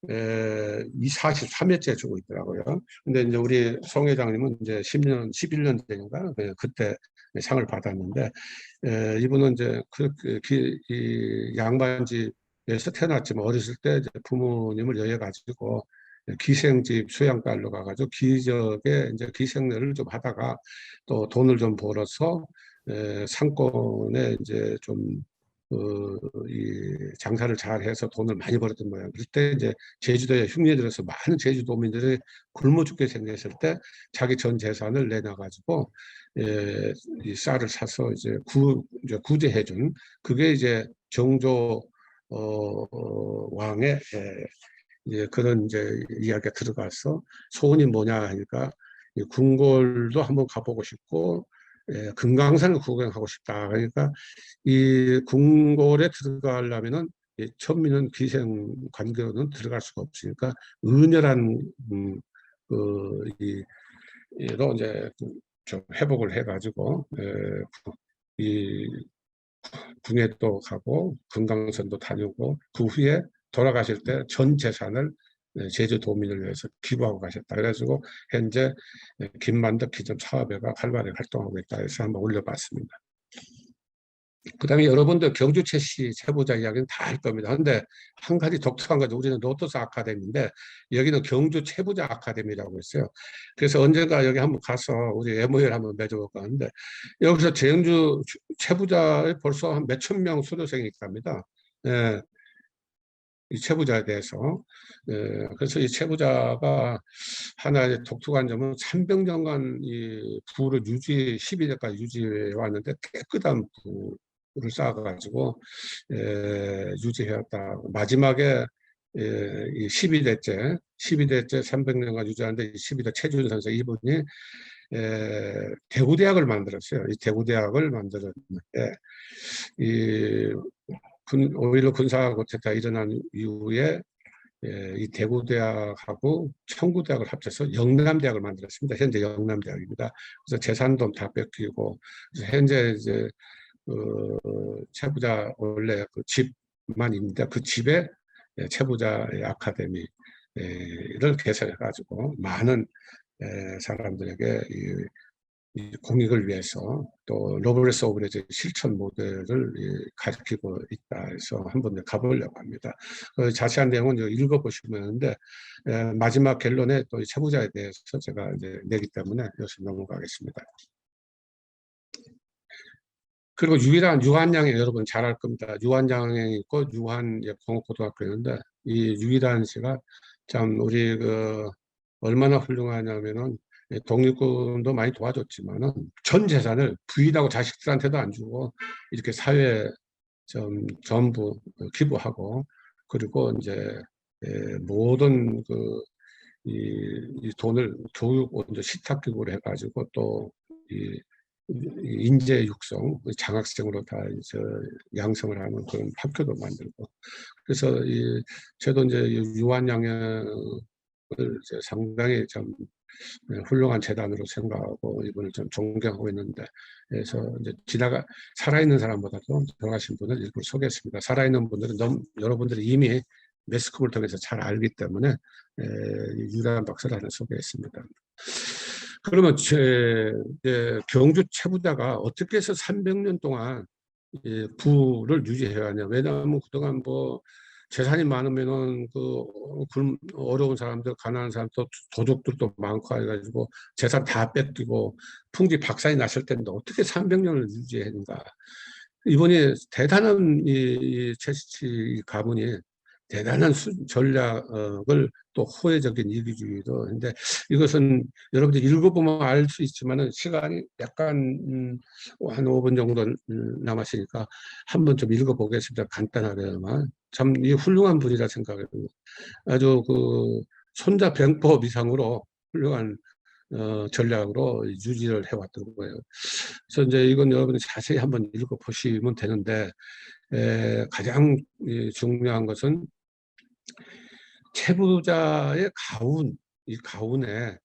43회째 주고 있더라고요. 근데 이제 우리 송 회장님은 이제 10년, 11년 전인가 그때 상을 받았는데 이분은 이제 이 양반집에서 태어났지만 어렸을 때 이제 부모님을 여해가지고 기생집 수양딸로 가가지고 기적에 이제 기생을 좀 하다가 또 돈을 좀 벌어서 상권에 이제 좀 이 장사를 잘 해서 돈을 많이 벌었던 모양. 그럴 때 이제 제주도에 흉내 들어서 많은 제주도민들이 굶어 죽게 생겼을 때 자기 전 재산을 내놔가지고 이 쌀을 사서 이제 구제해준 그게 이제 정조 왕의 이제 그런 이제 이야기가 들어가서 소원이 뭐냐 하니까 궁궐도 한번 가보고 싶고 금강산을 구경하고 싶다. 그러니까 이 궁궐에 들어가려면은 천민은 기생 관계로는 들어갈 수가 없으니까 은연한 이로 이제 좀 회복을 해가지고 이 궁예도 가고 금강산도 다니고 그 후에 돌아가실 때 전 재산을 제주도민을 위해서 기부하고 가셨다. 그래가지고 현재 김만덕 기점 사업회가 활발히 활동하고 있다 해서 한번 올려봤습니다. 그 다음에 여러분들 경주최씨 체보자 이야기는 다 할 겁니다. 그런데 한 가지 독특한 거죠. 우리는 로터스 아카데미인데 여기는 경주 체보자 아카데미라고 있어요. 그래서 언젠가 여기 한번 가서 우리 MOU를 한번 맺어볼까 하는데 여기서 경주 체보자에 벌써 한 몇천 명 수료생이 있답니다. 예, 이 체부자에 대해서. 그래서 이 체부자가 하나의 독특한 점은 300년간 이 부를 12대까지 유지해 왔는데 깨끗한 부를 쌓아가지고 유지해왔다. 마지막에 이 12대째 300년간 유지하는데 12대 최준 선생 이분이 대구대학을 만들었어요. 이 대구대학을 만들었는데 오히려 군사 고태가 일어난 이후에 이 대구대학하고 청구대학을 합쳐서 영남대학을 만들었습니다. 현재 영남대학입니다. 그래서 재산도 다 뺏기고 그래서 현재 이제 체부자 원래 그 집만 있는데 그 집에 체부자 아카데미를 개설해가지고 많은 사람들에게 공익을 위해서 또 러브레스 오브레즈 실천 모델을 가르치고 있다 해서 한번 가보려고 합니다. 자세한 내용은 읽어보시면 하는데 마지막 결론에 또 체부자에 대해서 제가 이제 내기 때문에 여기서 넘어가겠습니다. 그리고 유일한 유한양행 여러분 잘 알 겁니다. 유한양행이 있고 유한 공업고등학교 있는데 이 유일한 씨가 참 우리 얼마나 훌륭하냐면은 독립군도 많이 도와줬지만은 전 재산을 부인하고 자식들한테도 안 주고 이렇게 사회에 전부 기부하고 그리고 이제 모든 이 돈을 교육 이제 시탁교육을 해가지고 또 인재 육성 장학생으로 다 이제 양성을 하는 그런 학교도 만들고 그래서 저도 이제 유한양행을 상당히 좀 훌륭한 재단으로 생각하고 이분을 좀 존경하고 있는데 그래서 이제 살아있는 사람보다도 돌아가신 분을 일부러 소개했습니다. 살아있는 분들은 여러분들이 이미 매스컴을 통해서 잘 알기 때문에 유란 박사를 하나 소개했습니다. 그러면 경주 체부자가 어떻게 해서 300년 동안 부를 유지해야 하냐. 왜냐하면 그동안 재산이 많으면은 어려운 사람들, 가난한 사람들, 도둑들도 많고 해가지고 재산 다 뺏기고 풍지박산이 났을 텐데 어떻게 300년을 유지했는가. 이분이 대단한 이 최씨 가문이 대단한 전략을 또 호혜적인 이기주의도 근데 이것은 여러분들 읽어보면 알 수 있지만은 시간이 약간 한 5분 정도 남았으니까 한번 좀 읽어보겠습니다. 간단하게만 참 이 훌륭한 분이라 생각해요. 아주 그 손자병법 이상으로 훌륭한 전략으로 유지를 해왔던 거예요. 그래서 이제 이건 여러분이 자세히 한번 읽어보시면 되는데 가장 중요한 것은 채부자의 가훈, 이 가훈에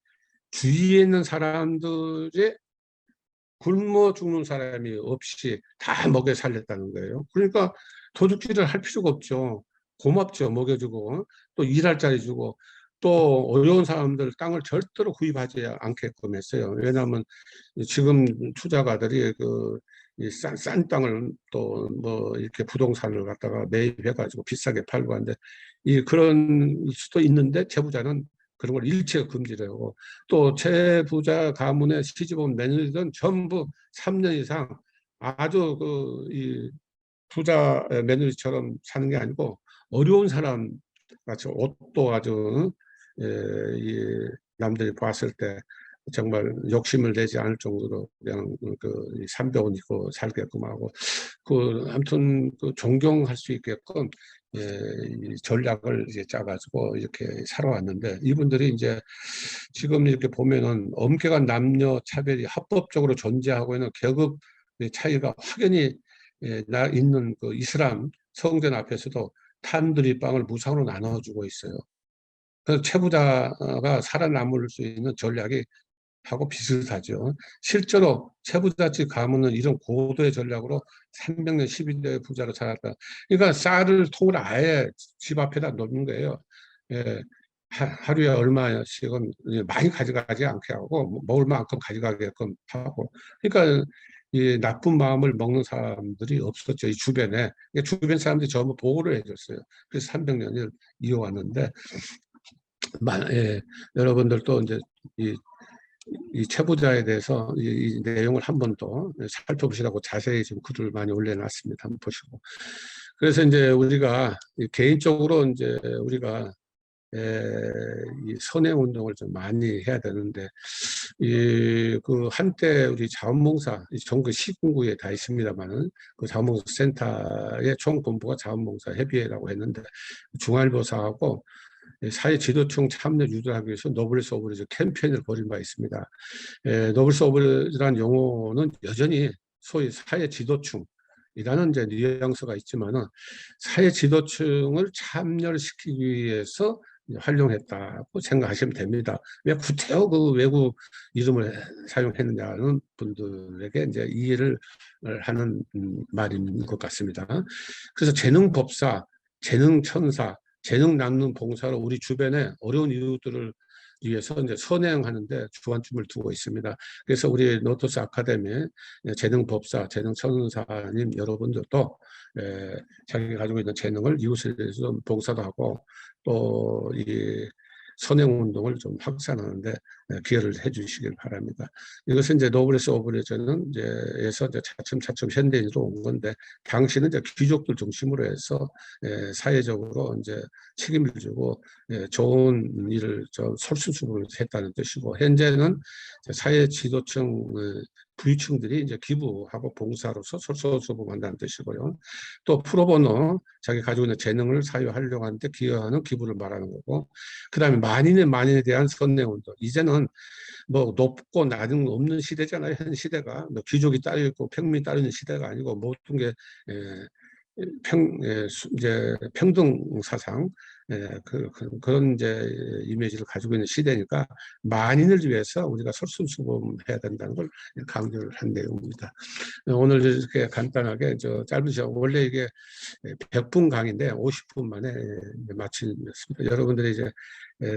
주위에 있는 사람들의 굶어 죽는 사람이 없이 다 먹여 살렸다는 거예요. 그러니까 도둑질을 할 필요가 없죠. 고맙죠. 먹여주고 또 일할 자리 주고 또 어려운 사람들 땅을 절대로 구입하지 않게끔 했어요. 왜냐하면 지금 투자가들이 싼 땅을 또 뭐 이렇게 부동산을 갖다가 매입해가지고 비싸게 팔고 하는데 그런 수도 있는데 채부자는 그런 걸 일체 금지를 하고 또 채부자 가문에 시집온 며느리들은 전부 3년 이상 아주 이 부자 며느리처럼 사는 게 아니고 어려운 사람 같이 옷도 아주 이 남들이 봤을 때 정말 욕심을 내지 않을 정도로 그냥 삼배옷 입고 살게끔 하고 아무튼 존경할 수 있게끔 이 전략을 이제 짜가지고 이렇게 살아왔는데 이분들이 이제 지금 이렇게 보면은 엄격한 남녀 차별이 합법적으로 존재하고 있는 계급 차이가 확연히 있는 그 이슬람 성전 앞에서도 탄두리 빵을 무상으로 나눠주고 있어요. 그래서 채부자가 살아남을 수 있는 전략이 하고 비슷하죠. 실제로 채부잣집 가문은 이런 고도의 전략으로 300년 12대 부자로 살았다. 그러니까 쌀을 통으로 아예 집 앞에다 놓는 거예요. 예, 하루에 얼마씩은 많이 가져가지 않게 하고 먹을 만큼 가져가게끔 하고. 그러니까 이 나쁜 마음을 먹는 사람들이 없었죠. 이 주변에. 주변 사람들이 전부 보호를 해줬어요. 그래서 300년을 이어왔는데 예, 여러분들도 이제 이 채부자에 대해서 이 내용을 한 번 더 살펴보시라고 자세히 지금 글을 많이 올려놨습니다. 한번 보시고. 그래서 이제 우리가 개인적으로 이제 우리가 이 선행 운동을 좀 많이 해야 되는데 한때 우리 자원봉사 전국 시군구에 다 있습니다만은 그 자원봉사 센터의 총 본부가 자원봉사 협의회라고 했는데 중앙일보사하고 사회 지도층 참여 유도하기 위해서 노블레스 오브리즈 캠페인을 벌인 바 있습니다. 노블레스 오브리즈라는 용어는 여전히 소위 사회 지도층이라는 이제 뉘앙스가 있지만은 사회 지도층을 참여를 시키기 위해서 활용했다고 생각하시면 됩니다. 왜 구태여 그 외국 이름을 사용했느냐는 분들에게 이제 이해를 하는 말인 것 같습니다. 그래서 재능법사, 재능천사, 재능 낳는 봉사로 우리 주변에 어려운 이웃들을 위해서 이제 선행하는데 주안점을 두고 있습니다. 그래서 우리 노토스 아카데미 재능법사, 재능천사님 여러분들도 자기가 가지고 있는 재능을 이웃에 대해서 봉사도 하고 또 이 선행운동을 좀 확산하는데 기여를 해주시길 바랍니다. 이것은 이제 노블레스 오브레저는 이제 차츰차츰 현대인으로 온 건데 당시는 이제 귀족들 중심으로 해서 사회적으로 이제 책임을 지고 좋은 일을 좀 솔선수범을 했다는 뜻이고 현재는 사회 지도층 부유층들이 이제 기부하고 봉사로서 솔선수범한다는 뜻이고요. 또 프로보노 자기 가지고 있는 재능을 사유하려고 하는데 기여하는 기부를 말하는 거고 그다음에 만인에 대한 선내운동 이제는 뭐 높고 낮은 없는 시대잖아요. 현 시대가 뭐 귀족이 따로 있고 평민이 따로 있는 시대가 아니고 모든 게 이제 평등 사상 그런 이제 이미지를 가지고 있는 시대니까 만인을 위해서 우리가 솔선수범해야 된다는 걸 강조를 한 내용입니다. 오늘 이렇게 간단하게 짧은 시간 원래 이게 100분 강의인데 50분 만에 마치겠습니다. 여러분들이 이제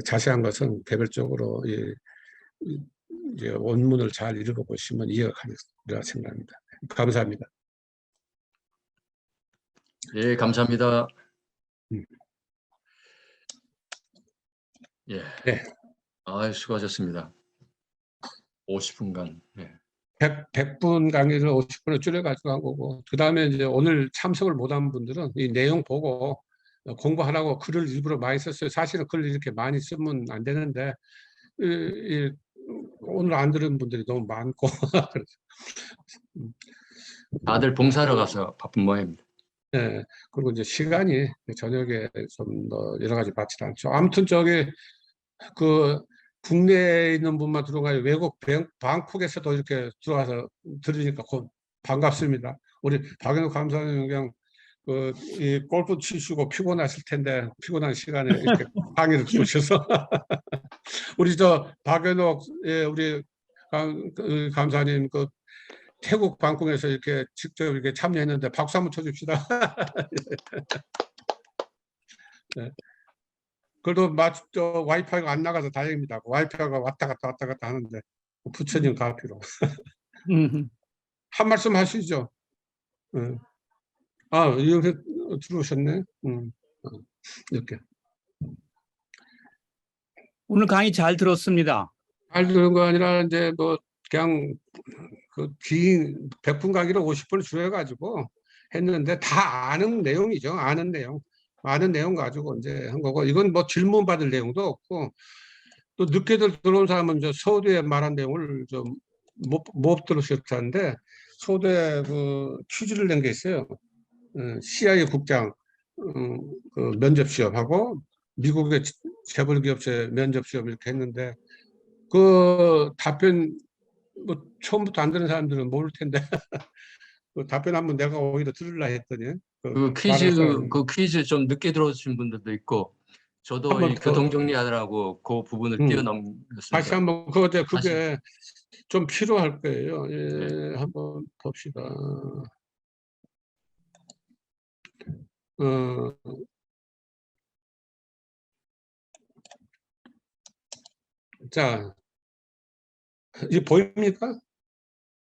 자세한 것은 개별적으로 이제 원문을 잘 읽어보시면 이해가 가리라 생각합니다. 감사합니다. 예, 감사합니다. 예. 네. 수고하셨습니다. 50분간. 예. 100분 강의를 50분을 줄여가지고 한 거고, 그 다음에 이제 오늘 참석을 못한 분들은 이 내용 보고 공부하라고 글을 일부러 많이 썼어요. 사실은 글을 이렇게 많이 쓰면 안 되는데 오늘 안 들은 분들이 너무 많고 그래서, 다들 봉사하러 가서 바쁜 모양입니다. 예, 그리고 이제 시간이 저녁에 좀 더 여러 가지 받지 않죠. 아무튼 저기 그 국내에 있는 분만 들어가요. 외국 방콕에서도 이렇게 들어와서 들으니까 반갑습니다. 우리 박영욱 감사님 그냥 이 골프 치시고 피곤하실 텐데 피곤한 시간에 이렇게 강의를 들으셔서 우리 저 박연옥 예, 우리 감사님 그 태국 방콕에서 이렇게 직접 이렇게 참여했는데 박수 한번 쳐줍시다. 네. 그래도 와이파이가 안 나가서 다행입니다. 와이파이가 왔다 갔다 하는데 부처님 가피로 한 말씀 하시죠. 네. 아, 이렇게 들어오셨네. 이렇게. 오늘 강의 잘 들었습니다. 잘 들은 거 아니라 이제 뭐 그냥 긴 100분 강의를 50분을 줄여가지고 했는데 다 아는 내용이죠. 아는 내용. 아는 내용 가지고 이제 한 거고 이건 뭐 질문 받을 내용도 없고 또 늦게들 들어온 사람은 이제 서두에 말한 내용을 좀 못 들으셨을 텐데 서두에 그 퀴즈를 낸 게 있어요. CIA 국장 그 면접 시험하고 미국의 재벌기업체 면접 시험 이렇게 했는데 그 답변 뭐 처음부터 안 듣는 사람들은 모를 텐데 그 답변 한번 내가 오히려 들으려 했더니 그 퀴즈 좀 늦게 들어오신 분들도 있고 저도 이 교통 정리하느라고 그 부분을 뛰어넘었습니다. 다시 한번 그게 좀 필요할 거예요. 예, 네. 한번 봅시다. 자, 이게 보입니까?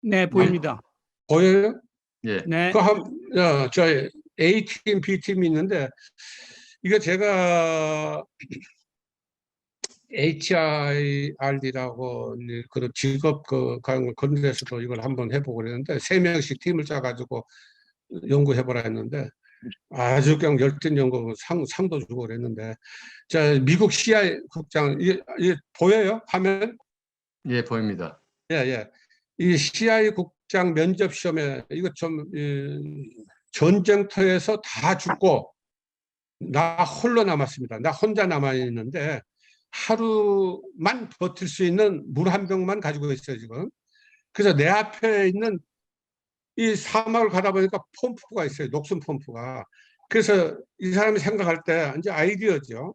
네, 보입니다. 보여요? 예. 네. 저 A팀, B팀이 있는데 이거 제가 HIRD라고 그런 직업 그런 데서도 이걸 한번 해보고 그랬는데 3명씩 팀을 짜가지고 연구해보라 했는데 아주 그냥 열띤 연구 상도 주고 그랬는데 자 미국 CIA 국장 이게 보여요? 화면? 예, 보입니다. 예. 이 CIA 국장 면접 시험에 이거 좀 전쟁터에서 다 죽고 나 홀로 남았습니다. 나 혼자 남아 있는데 하루만 버틸 수 있는 물 한 병만 가지고 있어요 지금. 그래서 내 앞에 있는 이 사막을 가다 보니까 펌프가 있어요. 녹슨 펌프가. 그래서 이 사람이 생각할 때 이제 아이디어죠.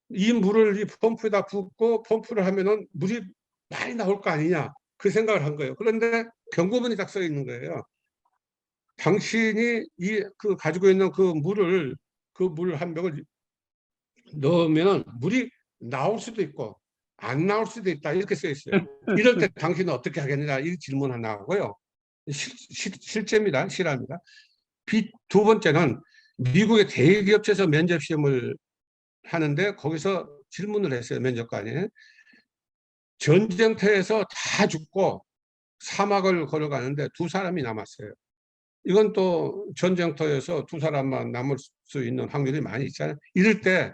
이 물을 이 펌프에다 붓고 펌프를 하면은 물이 많이 나올 거 아니냐 그 생각을 한 거예요. 그런데 경고문이 딱 써 있는 거예요. 당신이 가지고 있는 그 물 한 병을 넣으면 물이 나올 수도 있고 안 나올 수도 있다 이렇게 써 있어요. 이럴 때 당신은 어떻게 하겠느냐 이 질문 하나 하고요. 실제입니다. 실화입니다. 두 번째는 미국의 대기업체에서 면접 시험을 하는데 거기서 질문을 했어요. 면접관이. 전쟁터에서 다 죽고 사막을 걸어가는데 2사람이 남았어요. 이건 또 전쟁터에서 2사람만 남을 수 있는 확률이 많이 있잖아요. 이럴 때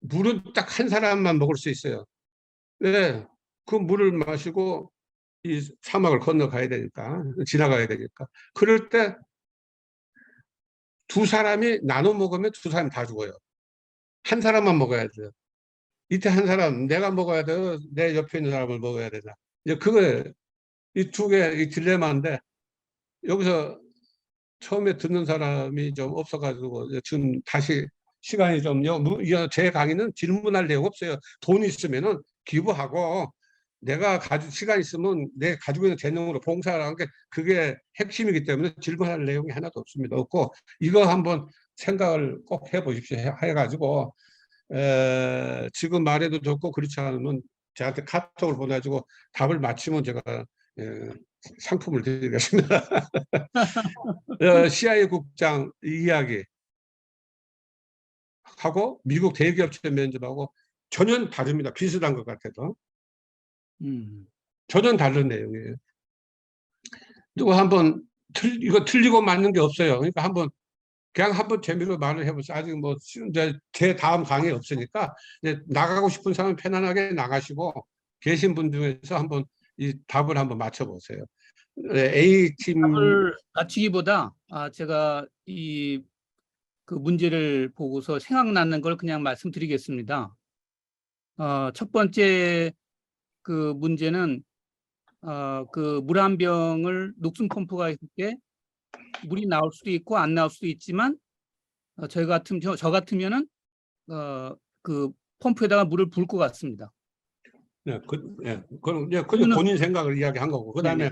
물은 딱 한 사람만 먹을 수 있어요. 왜? 그 물을 마시고 이 사막을 건너가야 되니까, 지나가야 되니까. 그럴 때 2사람이 나눠 먹으면 2사람이 다 죽어요. 한 사람만 먹어야 돼요. 이때 한 사람, 내가 먹어야 돼요? 내 옆에 있는 사람을 먹어야 되나? 이제 그거예요. 이 두 개, 이 딜레마인데, 여기서 처음에 듣는 사람이 좀 없어가지고, 지금 다시 시간이 좀, 제 강의는 질문할 내용 없어요. 돈 있으면은 기부하고, 내가 시간 있으면 내 가지고 있는 재능으로 봉사를 하는 게 그게 핵심이기 때문에 질문할 내용이 하나도 없습니다. 없고, 이거 한번 생각을 꼭 해보십시오. 해가지고, 지금 말해도 좋고, 그렇지 않으면 저한테 카톡을 보내가지고 답을 맞히면 제가 상품을 드리겠습니다. CIA 국장 이야기 하고 미국 대기업체 면접하고 전혀 다릅니다. 비슷한 것 같아도. 전혀 다른 내용이에요. 그리고 한번 이거 틀리고 맞는 게 없어요. 그러니까 한번 그냥 한번 재미로 말을 해보세요. 아직 뭐 이제 제 다음 강의 없으니까 이제 나가고 싶은 사람은 편안하게 나가시고 계신 분 중에서 한번 이 답을 한번 맞춰보세요. A팀 답을 맞추기보다 제가 그 문제를 보고서 생각나는 걸 그냥 말씀드리겠습니다. 첫 번째 그 문제는 그 물 한 병을 녹슨 펌프가 있을 때 물이 나올 수도 있고 안 나올 수도 있지만 저 같으면은 그 펌프에다가 물을 부을 것 같습니다. 네, 그럼 이제 이거는- 본인 생각을 이야기한 거고 그다음에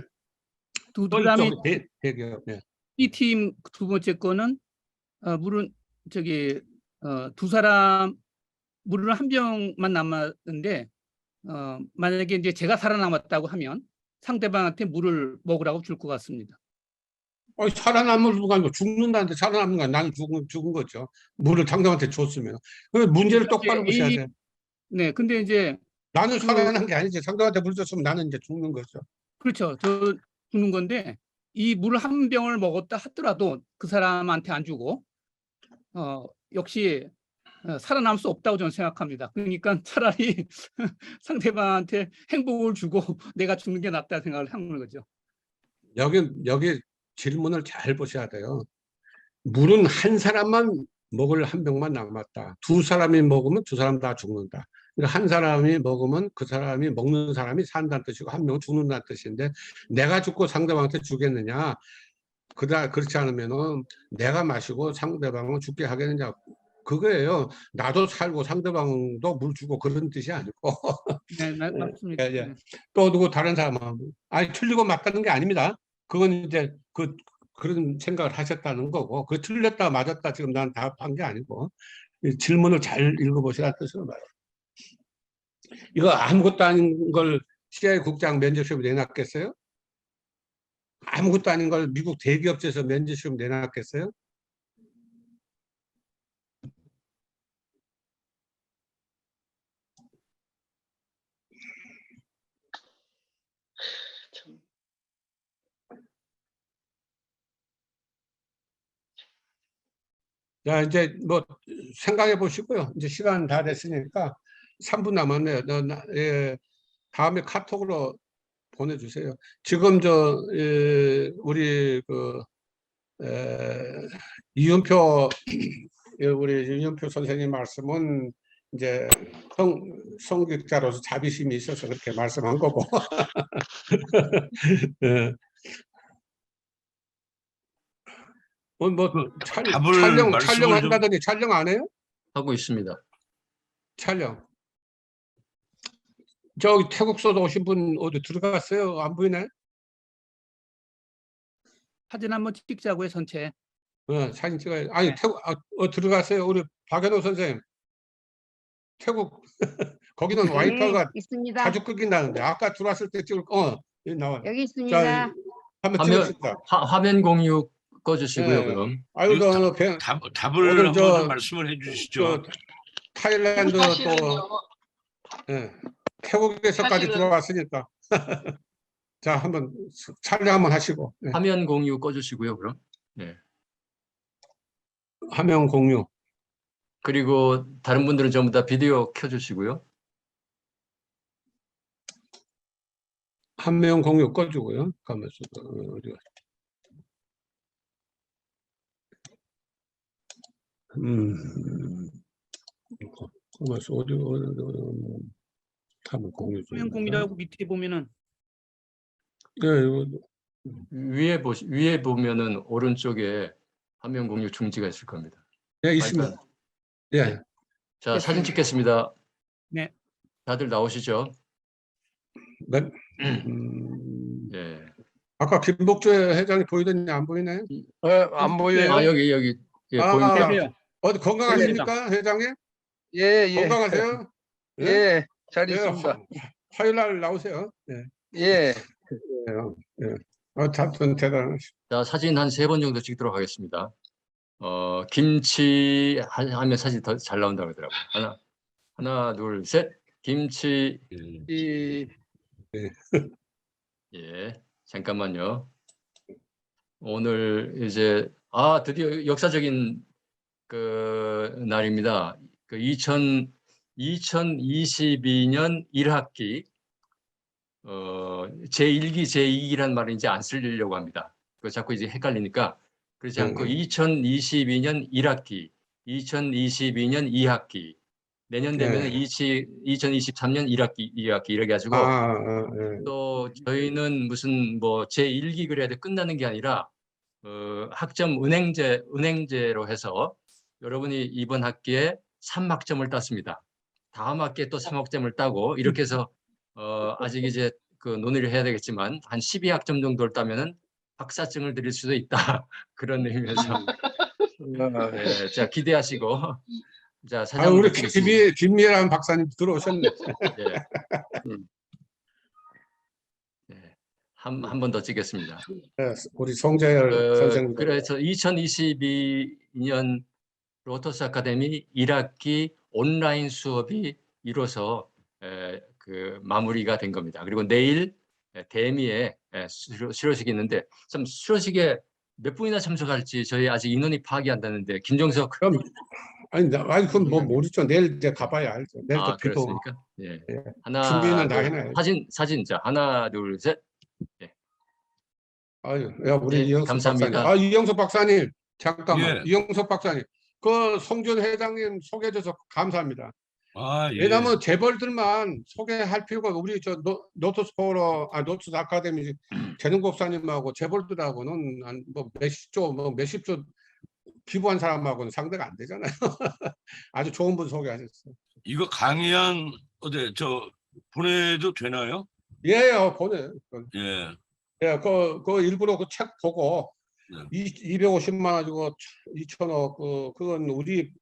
그다음에 대기업 B팀 두 번째 거는 물은 두 사람 물을 한 병만 남았는데 만약에 이제 제가 살아남았다고 하면 상대방한테 물을 먹으라고 줄 것 같습니다. 살아남을 수가 아니고 죽는다는데 살아남는 건 나는 죽은 거죠. 물을 상대방한테 줬으면. 그 문제를 똑바로 보셔야 돼. 네, 근데 이제 나는 살아난 게 아니지. 상대방한테 물 줬으면 나는 이제 죽는 거죠. 그렇죠. 저 죽는 건데 이 물 한 병을 먹었다 하더라도 그 사람한테 안 주고 역시 살아남을 수 없다고 저는 생각합니다. 그러니까 차라리 상대방한테 행복을 주고 내가 죽는 게 낫다 생각을 하는 거죠. 여기 질문을 잘 보셔야 돼요. 물은 한 사람만 먹을 한 병만 남았다. 두 사람이 먹으면 두 사람 다 죽는다. 그러니까 한 사람이 먹으면 그 사람이 먹는 사람이 산다는 뜻이고 한 명은 죽는다는 뜻인데 내가 죽고 상대방한테 주겠느냐? 그렇지 않으면은 내가 마시고 상대방은 죽게 하겠느냐? 그거예요. 나도 살고 상대방도 물 주고 그런 뜻이 아니고. 네, 맞습니다. 예, 예. 또 누구 다른 사람은 아니 틀리고 맞다는 게 아닙니다. 그건 이제 그런 생각을 하셨다는 거고 그 틀렸다 맞았다 지금 난 답한 게 아니고 이 질문을 잘 읽어보시라 뜻으로 말해요. 이거 아무것도 아닌 걸 CIA 국장 면접시험 내놨겠어요? 아무것도 아닌 걸 미국 대기업체에서 면접시험 내놨겠어요? 자, 이제 뭐 생각해 보시고요. 이제 시간 다 됐으니까 3분 남았네요. 다음에 카톡으로 보내주세요. 지금 우리 이윤표 우리 이윤표 선생님 말씀은 이제 성직자로서 자비심이 있어서 그렇게 말씀한 거고. 예. 촬영한다더니 촬영 안 해요? 하고 있습니다. 촬영. 저기 태국서도 오신 분 어디 들어갔어요? 안 보이네? 사진 한번 찍자고요, 전체. 사진 찍어요. 아니, 네. 태국, 들어갔어요. 우리 박현호 선생님. 태국, 거기는 와이파이가 있습니다. 자주 끊긴다는데, 아까 들어왔을 때 여기 나와요. 여기 있습니다. 자, 한번 화면, 찍읍시다. 화면 공유 꺼주시고요, 예. 그럼. 아유, 답을 오늘 한번 좀 말씀을 해주시죠. 타일랜드 태국에서까지 들어왔으니까. 자, 한번 촬영 한번 하시고. 예. 화면 공유 꺼주시고요, 그럼. 네. 화면 공유. 그리고 다른 분들은 전부 다 비디오 켜주시고요. 화면 공유 꺼주고요. 가면서 어디가? 가면서 어디 화면 공유 중. 화면 공유라고 밑에 보면은 네, 이거 위에 보면은 오른쪽에 화면 공유 중지가 있을 겁니다. 네, 있습니다. 예. 자, 사진 찍겠습니다. 네. 다들 나오시죠? 네. 예. 아까 김복주 회장이 보이더니 안 보이네. 안 보여요. 아, 여기 예, 보입니다. 되세요. 어디 건강하십니까, 회장님? 예, 예. 건강하세요? 예, 잘 예, 있습니다. 화요일 날 나오세요. 예. 예. 예. 답변 대단하시죠. 자, 사진 한 3번 정도 찍도록 하겠습니다. 김치 하면 사진 더 잘 나온다고 하더라고요. 하나, 둘, 셋. 김치. 예, 잠깐만요. 오늘 이제 드디어 역사적인 그 날입니다. 그 2022년 1학기 제1기, 제2기란 말을 이제 안 쓰려고 합니다. 그 자꾸 이제 헷갈리니까 그렇지 않고 2022년 1학기, 2022년 2학기, 내년 되면은 2023년 1학기, 2학기 이렇게 가지고 예. 또 저희는 무슨 뭐 제1기 그래야 돼 끝나는 게 아니라 학점 은행제로 해서 여러분이 이번 학기에 3학점을 땄습니다. 다음 학기에 또 3학점을 따고 이렇게 해서 아직 이제 그 논의를 해야 되겠지만 한 12학점 정도를 따면은 박사증을 드릴 수도 있다. 그런 의미에서 네, 자 기대하시고 자 사장 우리 듣겠습니다. 김미란 박사님 들어오셨네. 예. 네. 한 번 더 찍겠습니다. 네, 우리 송재열 선생님. 그래서 2022년 로터스 아카데미 1학기 온라인 수업이 이뤄서 그 마무리가 된 겁니다. 그리고 내일 대미에 수료식이 있는데 참 수료식에 몇 분이나 참석할지 저희 아직 인원이 파악이 안 되는데 김정석 그럼 아니 그건 뭐 모르죠. 내일 이제 가봐야 알죠. 내일 또 비도 그렇습니까? 예. 예. 하나 준비는 다 둘, 해놔요. 사진 자 하나 둘 셋. 아유, 야 우리 네, 이영석 감사합니다. 박사님. 이영석 박사님 잠깐만. 예. 이영석 박사님. 그 송준 회장님 소개해줘서 감사합니다. 예. 왜냐하면 재벌들만 소개할 필요가 우리 저 노트스 아카데미 재능 법사님하고 재벌들하고는 뭐 몇십 조 기부한 사람하고는 상대가 안 되잖아요. 아주 좋은 분 소개하셨어요. 이거 강의한 어디 보내도 되나요? 예, 보내. 예. 예, 그 일부러 그 책 보고 네. 250만 원 주고 2천억 그건 우리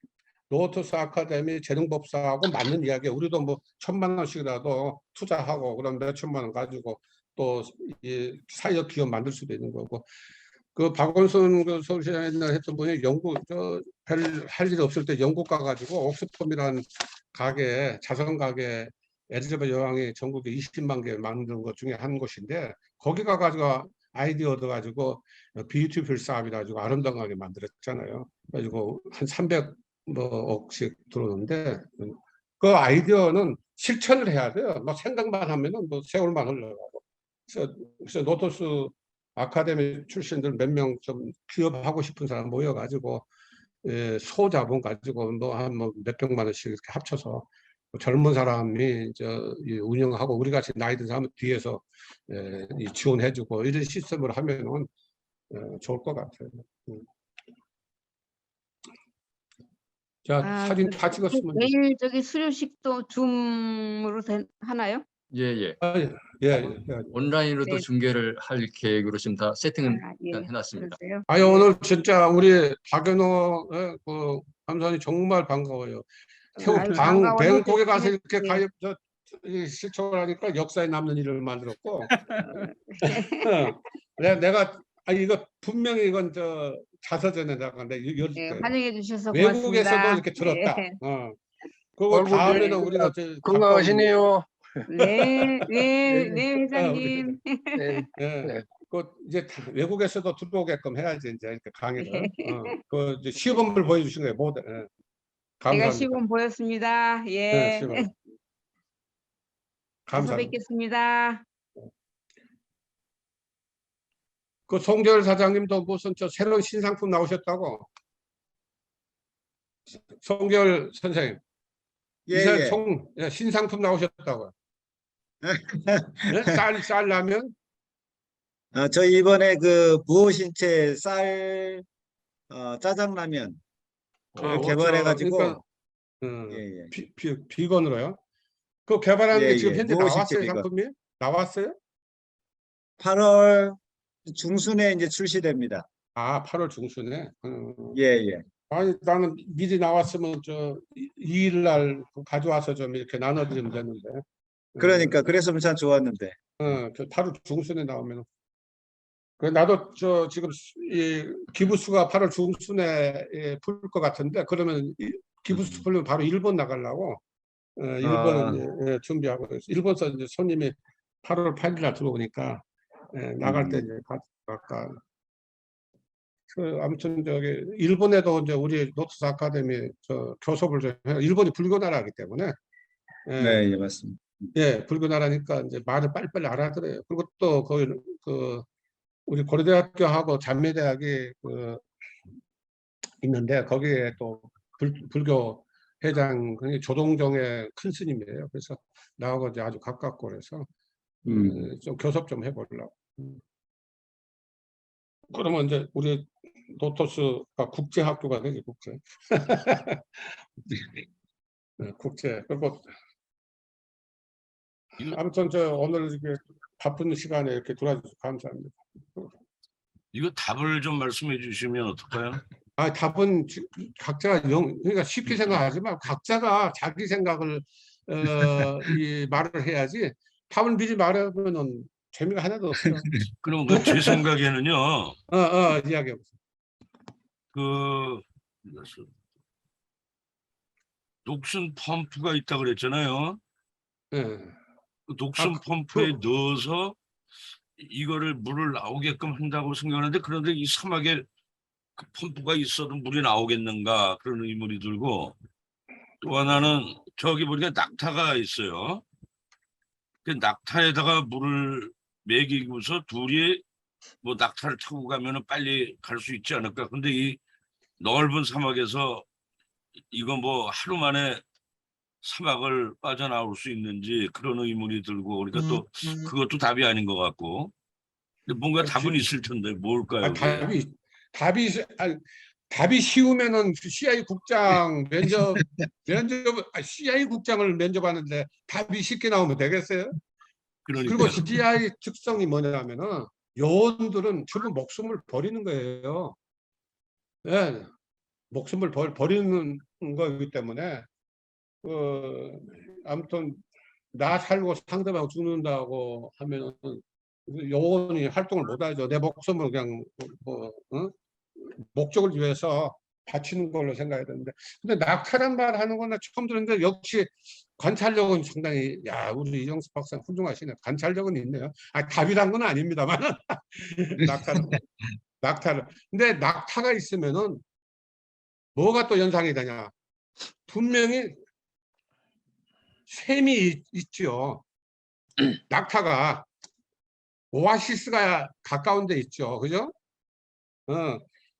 노트스 아카데미 재능법사하고 맞는 이야기예요. 우리도 뭐 1,000만 원씩이라도 투자하고 그럼 몇 천만 원 가지고 또 이 사회적 기업 만들 수도 있는 거고. 그 박원순 그 서울시장에 했던 분이 영국 별 할 일 없을 때 영국 가가지고 옥스폼이라는 가게 자선 가게 엘리자베스 여왕이 전국에 20만 개 만든 것 중에 한 곳인데 거기 가가지고 아이디어 얻어가지고 뷰티풀 샵이라 가지고 아름다운 가게 만들었잖아요. 그래가지고 한 300억씩 들어오는데 그 아이디어는 실천을 해야 돼요. 막 생각만 하면은 뭐 세월만 흘러가고. 그래서 노트스 아카데미 출신들 몇 명 좀 기업하고 싶은 사람 모여가지고 소자본 가지고 뭐 한 뭐 몇백만 원씩 이렇게 합쳐서 젊은 사람이 운영하고 우리 같이 나이 든 사람 뒤에서 지원해주고 이런 시스템으로 하면은 좋을 것 같아요. 자, 사진 다 찍었으면. 내일 저기 수료식도 줌으로 하나요? 예. 예. 온라인으로도 네. 중계를 할 계획으로 지금 다 세팅은 예. 해놨습니다. 그러세요? 오늘 진짜 우리 박연호 그 감사님 정말 반가워요. 태우 반가워요. 뱅콕에 가서 이렇게 예. 가입 실천을 하니까 역사에 남는 일을 만들었고. 내가 이거 분명히 이건 자서전에다가 예, 환영해 주셔서 외국에서도 고맙습니다. 이렇게 들었다. 예. 그거 아이고, 다음에는 우리가 건강하시네요. 네, 회장님. 네. 그 이제 외국에서도 들어오게끔 해야지 이제 이렇게 강의를. 그 이제 시범을 보여주신 거예요, 모두. 제가 감사합니다. 시범 보였습니다. 예. 네, 시범. 가서 감사합니다. 뵙겠습니다. 그 송재열 사장님도 무슨 새로운 신상품 나오셨다고? 송재열 선생님. 예. 신상품 나오셨다고. 네? 쌀 라면? 저 이번에 그 부호신체 쌀 짜장라면 개발해가지고 그러니까, 예. 비건으로요? 그 개발한 게 지금 현재 무호신체 나왔어요, 비건. 상품이? 나왔어요? 8월 중순에 이제 출시됩니다. 8월 중순에. 예. 아니 나는 미리 나왔으면 2일 날 가져와서 좀 이렇게 나눠드리면 되는데. 그러니까 그래서 참 좋았는데. 8월 중순에 나오면. 나도 지금 이 기부수가 8월 중순에 풀 것 같은데 그러면 기부수 풀면 바로 일본 나가려고 일본은 준비하고 있어요. 일본서 이제 손님이 8월 8일 날 들어오니까 나갈 때 이제 아까 아무튼 저기 일본에도 이제 우리 노트스 아카데미 저 교섭을 좀 해요. 일본이 불교 나라이기 때문에 네, 예, 맞습니다. 예, 불교 나라니까 이제 말을 빨리빨리 알아들어요. 그리고 또 거기 그 우리 고려대학교하고 자매대학이 그 있는데 거기에 또 불교 회장 조동정의 큰 스님이에요. 그래서 나하고 이제 아주 가깝고 그래서 좀 교섭 좀 해보려고. 그러면 이제 우리 노토스가 국제학교가 되지, 국제. 네, 국제. 그리고 아무튼 저 오늘 이렇게 바쁜 시간에 이렇게 들어와주셔서 감사합니다. 이거 답을 좀 말씀해 주시면 어떨까요? 아, 답은 각자가 그러니까 쉽게 생각하지 말고 각자가 자기 생각을 이 말을 해야지 답을 미리 말하면은 재미가 하나도 없어요. 그럼 그 제 생각에는요. 이야기해 보세요. 그 녹슨 펌프가 있다 그랬잖아요. 예. 그 녹슨 펌프에 넣어서 이거를 물을 나오게끔 한다고 생각하는데 그런데 이 사막에 그 펌프가 있어도 물이 나오겠는가 그런 의문이 들고 또 하나는 저기 보니까 낙타가 있어요. 그 낙타에다가 물을 먹이고서 둘이 뭐 낙타를 타고 가면은 빨리 갈 수 있지 않을까. 근데 이 넓은 사막에서 이거 뭐 하루 만에 사막을 빠져나올 수 있는지 그런 의문이 들고 그러니까 또 그것도 답이 아닌 것 같고 근데 뭔가 답은 있을 텐데 뭘까요? 그게? 답이 쉬우면은 CIA 국장 CIA 국장을 면접하는데 답이 쉽게 나오면 되겠어요? 그리고 그러니까 CIA 특성이 뭐냐면은 요원들은 전부 목숨을 버리는 거예요. 예, 목숨을 버리는 거이기 때문에 아무튼 나 살고 상대방 죽는다고 하면은 요원이 활동을 못하죠. 내 목숨을 그냥 목적을 위해서 바치는 걸로 생각해야 되는데 근데 낙타란 말 하는 건 나 처음 들었는데 역시 관찰력은 상당히 야 우리 이정수 박사 훌륭하시네. 관찰력은 있네요. 답이란 건 아닙니다만 낙타를 근데 낙타가 있으면은 뭐가 또 연상이 되냐 분명히 샘이 있죠. 낙타가 오아시스가 가까운 데 있죠. 그죠?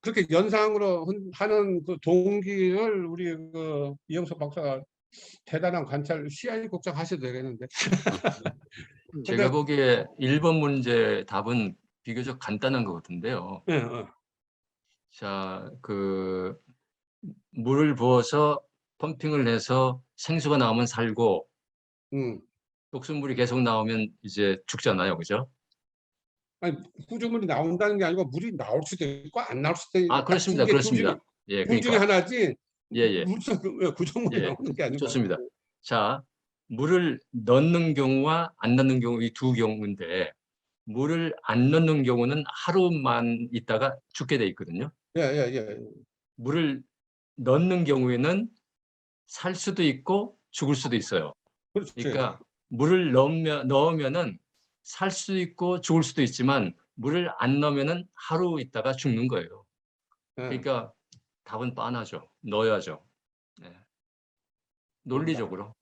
그렇게 연상으로 하는 그 동기를 우리 그 이영석 박사가 대단한 관찰 CIA 국장 하셔도 되겠는데. 제가 보기에 1번 문제 답은 비교적 간단한 것 같은데요. 네, 자, 그 물을 부어서 펌핑을 해서 생수가 나오면 살고 녹슨물이 계속 나오면 이제 죽잖아요. 그죠? 아니, 구조물이 나온다는 게 아니고 물이 나올 수도 있고 안 나올 수도 있고 그렇습니다. 그렇습니다. 예, 둘 중에 그러니까 하나지 예. 구조물이 예, 나오는 게 아니고 좋습니다. 자, 물을 넣는 경우와 안 넣는 경우 이 두 경우인데 물을 안 넣는 경우는 하루만 있다가 죽게 돼 있거든요. 예. 물을 넣는 경우에는 살 수도 있고 죽을 수도 있어요. 그렇지. 그러니까 물을 넣으면은 살 수도 있고 죽을 수도 있지만 물을 안 넣으면은 하루 있다가 죽는 거예요. 그러니까 답은 뻔하죠. 넣어야죠. 네. 논리적으로.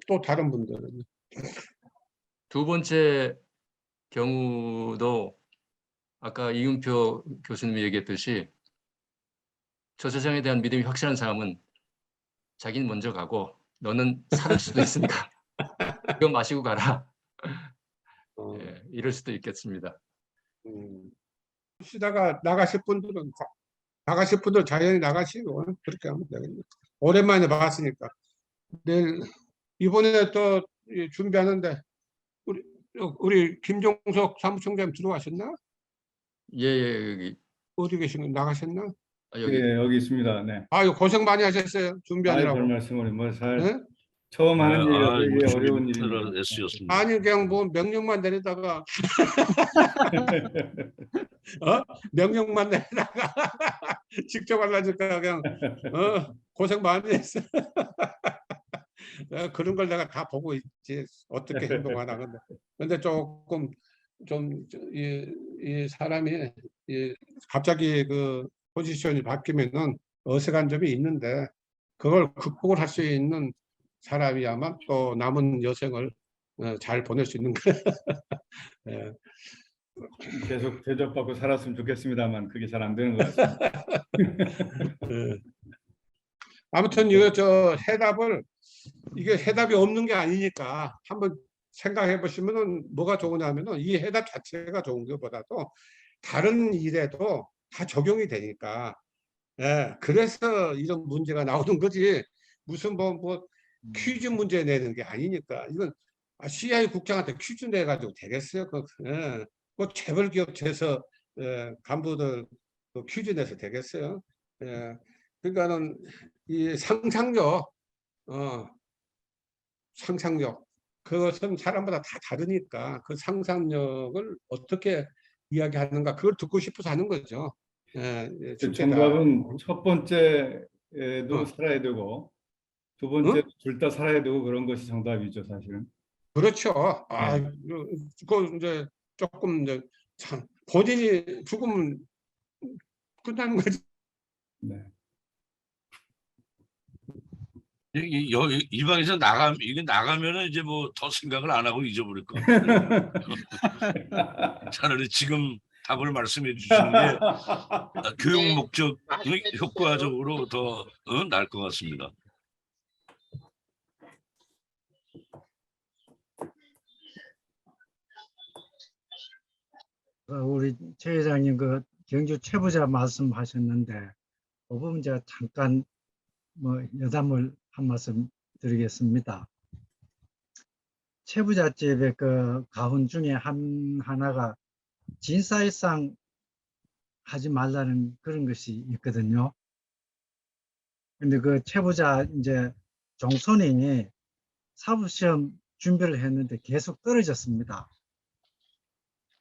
또 다른 분들은 두 번째 경우도 아까 이은표 교수님이 얘기했듯이 저 세상에 대한 믿음이 확실한 사람은 자기는 먼저 가고 너는 살을 수도 있으니까 이거 마시고 가라. 예, 이럴 수도 있겠습니다. 쉬다가 나가실 분들은 자연히 나가시고 그렇게 하면 되겠네요. 오랜만에 봤으니까. 내일 이번에 또 준비하는데 우리 김종석 사무총장님 들어가셨나? 예, 여기. 어디 계시는 나가셨나? 여기. 예, 여기 있습니다. 네. 아유 고생 많이 하셨어요. 준비하느라고. 별 말씀을 뭐잘 네? 처음 하는 일이라서 이거 이게 준비 어려운 못하느라 일입니다. 애쓰였습니다. 아니 그냥 뭐 명령만 내리다가 명령만 내리다가 직접 하려니까 그냥 고생 많이 했어. 그런 걸 내가 다 보고 있지 어떻게 행동하나. 근데 조금 이 사람이 갑자기 그 포지션이 바뀌면은 어색한 점이 있는데 그걸 극복을 할 수 있는 사람이야만 또 남은 여생을 잘 보낼 수 있는 거예요. 예. 계속 대접받고 살았으면 좋겠습니다만 그게 잘 안 되는 것 같습니다. 예. 아무튼 이거 저 해답을 이게 해답이 없는 게 아니니까 한번 생각해 보시면은 뭐가 좋으냐면은 이 해답 자체가 좋은 것보다도 다른 일에도 다 적용이 되니까. 예, 그래서 이런 문제가 나오는 거지. 무슨 뭐 퀴즈 문제 내는 게 아니니까. 이건 CI 국장한테 퀴즈 내 가지고 되겠어요? 예. 뭐 재벌 기업체에서 간부들 그 퀴즈 내서 되겠어요? 예. 그러니까는 이 상상력 그것은 사람마다 다 다르니까 그 상상력을 어떻게 이야기하는가 그걸 듣고 싶어서 하는 거죠. 예, 쉽게 다. 정답은 첫 번째에도 어. 살아야 되고 두 번째 둘 다 살아야 되고 그런 것이 정답이죠, 사실은. 그렇죠. 네. 그 이제 조금 이제 참 본인이 죽으면 끝나는 거지. 네. 이 방에서 이게 나가면은 이제 뭐 더 생각을 안 하고 잊어버릴 것 같아요. 차라리 지금 답을 말씀해 주시는 게 교육 목적 효과적으로 더 나을 것 같습니다. 우리 최 회장님 그 경주 최부자 말씀하셨는데 그 부분 제가 잠깐 뭐 여담을 한 말씀 드리겠습니다. 최부잣집의 그 가훈 중에 하나가 진사일상 하지 말라는 그런 것이 있거든요. 근데 그 최부자 이제 종손이 사법시험 준비를 했는데 계속 떨어졌습니다.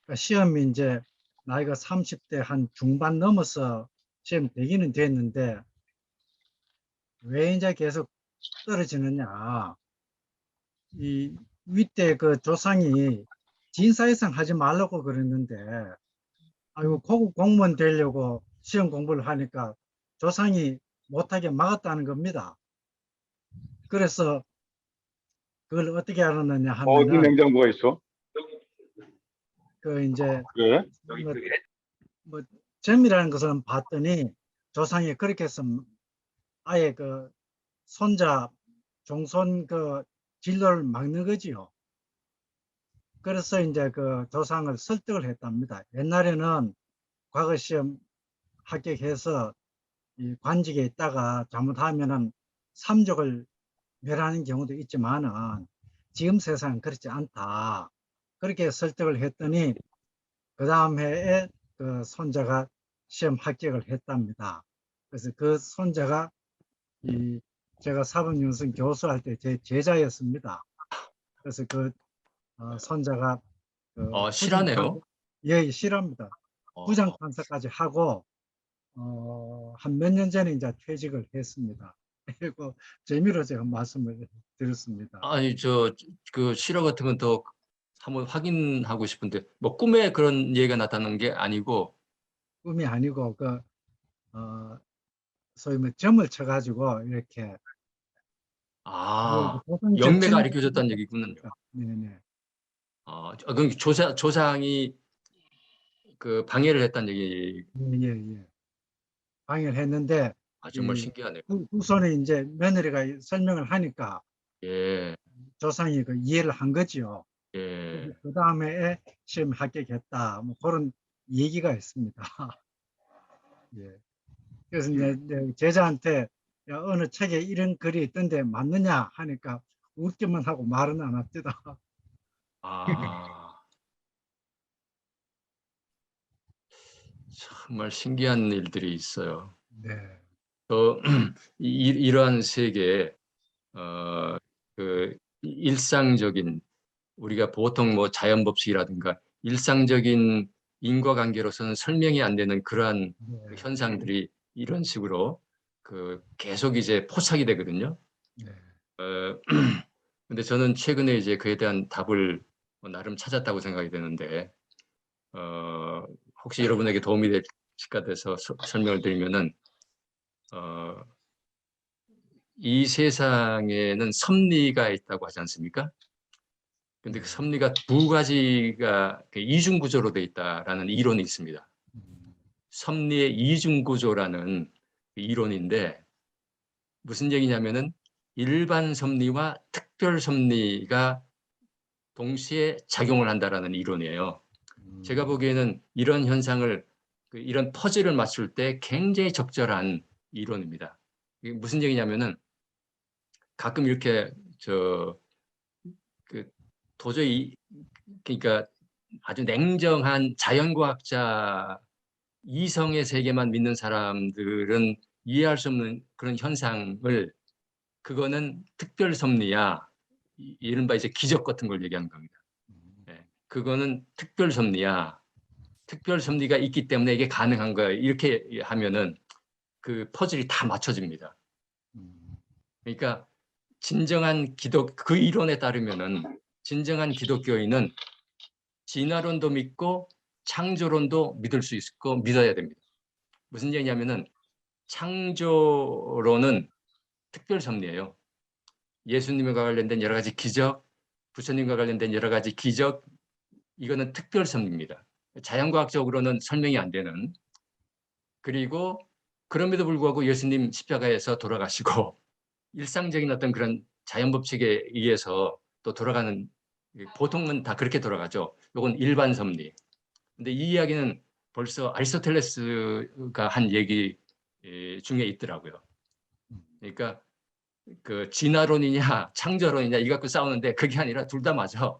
그러니까 시험이 이제 나이가 30대 한 중반 넘어서 시험 되기는 됐는데 왜 이제 계속 떨어지느냐. 이 윗대 그 조상이 진사이상 하지 말라고 그랬는데 아이고 고급 공무원 되려고 시험 공부를 하니까 조상이 못하게 막았다는 겁니다. 그래서 그걸 어떻게 알았느냐 어디 하면은 냉장고가 있어? 그 이제 그래? 뭐 점이라는 것은 봤더니 조상이 그렇게 해서 아예 그 손자 종손 그 진로를 막는 거지요. 그래서 이제 그 조상을 설득을 했답니다. 옛날에는 과거 시험 합격해서 이 관직에 있다가 잘못하면은 삼족을 멸하는 경우도 있지만은 지금 세상은 그렇지 않다. 그렇게 설득을 했더니 그 다음 해에 그 손자가 시험 합격을 했답니다. 그래서 그 손자가 제가 사법연수원 교수할 때 제 제자였습니다. 그래서 그 손자가 실하네요. 예, 실합니다. 부장 판사까지 하고 한 몇 년 전에 이제 퇴직을 했습니다. 그리고 재미로 제가 말씀을 드렸습니다. 아니 그 실화 같은 건 더 한번 확인하고 싶은데 뭐 꿈에 그런 얘기가 나타나는 게 아니고 꿈이 아니고 그 소위 뭐 점을 쳐가지고 이렇게 영매가 가르쳐줬다는 얘기군요. 네네. 그럼 조상이 그 방해를 했다는 얘기. 예. 방해를 했는데 정말 신기하네요. 후손이 이제 며느리가 설명을 하니까 예. 조상이 그 이해를 한 거지요. 예. 그 다음에 시험 합격했다. 뭐 그런 얘기가 있습니다. 예. 그래서 이제 제자한테 야, 어느 책에 이런 글이 있던데 맞느냐 하니까 웃기만 하고 말은 안 합니다. 정말 신기한 일들이 있어요. 네. 이러한 세계에 그 일상적인 우리가 보통 뭐 자연 법칙이라든가 일상적인 인과관계로서는 설명이 안 되는 그러한 그 현상들이 이런 식으로 그 계속 이제 포착이 되거든요. 네. 근데 저는 최근에 이제 그에 대한 답을 나름 찾았다고 생각이 되는데, 혹시 여러분에게 도움이 될까 돼서 설명을 드리면은, 이 세상에는 섭리가 있다고 하지 않습니까? 근데 그 섭리가 두 가지가 이중 구조로 돼 있다라는 이론이 있습니다. 섭리의 이중 구조라는 이론인데, 무슨 얘기냐면은 일반 섭리와 특별 섭리가 동시에 작용을 한다라는 이론이에요. 제가 보기에는 이런 현상을, 이런 퍼즐을 맞출 때 굉장히 적절한 이론입니다. 이게 무슨 얘기냐면은 가끔 이렇게 도저히, 그러니까 아주 냉정한 자연과학자, 이성의 세계만 믿는 사람들은 이해할 수 없는 그런 현상을, 그거는 특별 섭리야, 이른바 이제 기적 같은 걸 얘기하는 겁니다. 예, 그거는 특별 섭리야. 특별 섭리가 있기 때문에 이게 가능한 거야. 이렇게 하면은 그 퍼즐이 다 맞춰집니다. 그러니까 진정한 그 이론에 따르면은 진정한 기독교인은 진화론도 믿고 창조론도 믿을 수 있고 믿어야 됩니다. 무슨 얘기냐면은 창조론은 특별 섭리예요. 예수님과 관련된 여러 가지 기적, 부처님과 관련된 여러 가지 기적, 이거는 특별 섭리입니다. 자연과학적으로는 설명이 안 되는. 그리고 그럼에도 불구하고 예수님 십자가에서 돌아가시고 일상적인 어떤 그런 자연 법칙에 의해서 또 돌아가는, 보통은 다 그렇게 돌아가죠. 이건 일반 섭리. 근데 이 이야기는 벌써 아리스토텔레스가 한 얘기 중에 있더라고요. 그러니까 그 진화론이냐 창조론이냐 이거 갖고 싸우는데 그게 아니라 둘 다 맞아.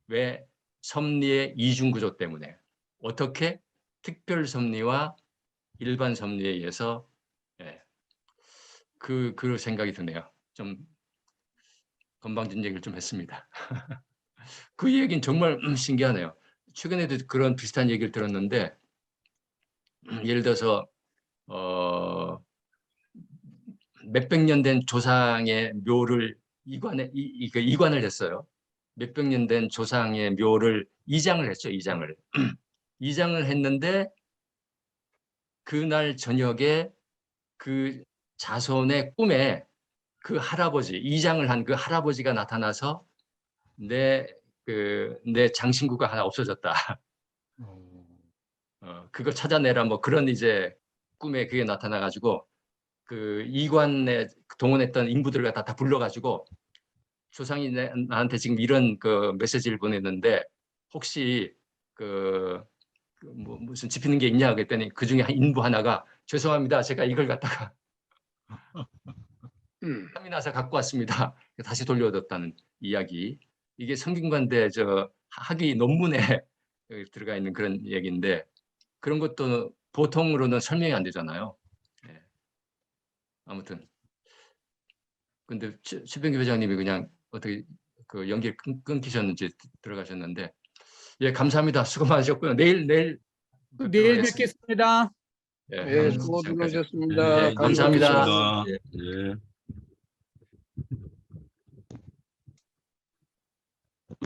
왜? 섭리의 이중 구조 때문에. 어떻게? 특별 섭리와 일반 섭리에 의해서. 예. 그 생각이 드네요. 좀 건방진 얘기를 좀 했습니다. 그 얘기는 정말 신기하네요. 최근에도 그런 비슷한 얘기를 들었는데, 예를 들어서 몇백 년 된 조상의 묘를 이관을 했어요. 몇백 년 된 조상의 묘를 이장을 했죠. 이장을. 이장을 했는데 그날 저녁에 그 자손의 꿈에 그 할아버지, 이장을 한 그 할아버지가 나타나서 내 장신구가 하나 없어졌다. 그거 찾아내라, 뭐 그런 이제 꿈에 그게 나타나가지고 그 이관에 동원했던 인부들을 다 불러가지고 조상이 나한테 지금 이런 그 메시지를 보냈는데 혹시 뭐 무슨 짚히는 게 있냐 그랬더니 그 중에 인부 하나가 죄송합니다. 제가 이걸 갖다가 땀이 나서 갖고 왔습니다. 다시 돌려줬다는 이야기. 이게 성균관대 학위 논문에 들어가 있는 그런 얘기인데 그런 것도 보통으로는 설명이 안 되잖아요. 네. 아무튼 근데 최병기 회장님이 그냥 어떻게 그 연기를 끊기셨는지 들어가셨는데 예, 감사합니다. 수고 많으셨고요. 내일 뵙겠습니다. 예, 예, 수고 시간까지. 많으셨습니다. 예, 감사합니다. 고맙습니다. 예.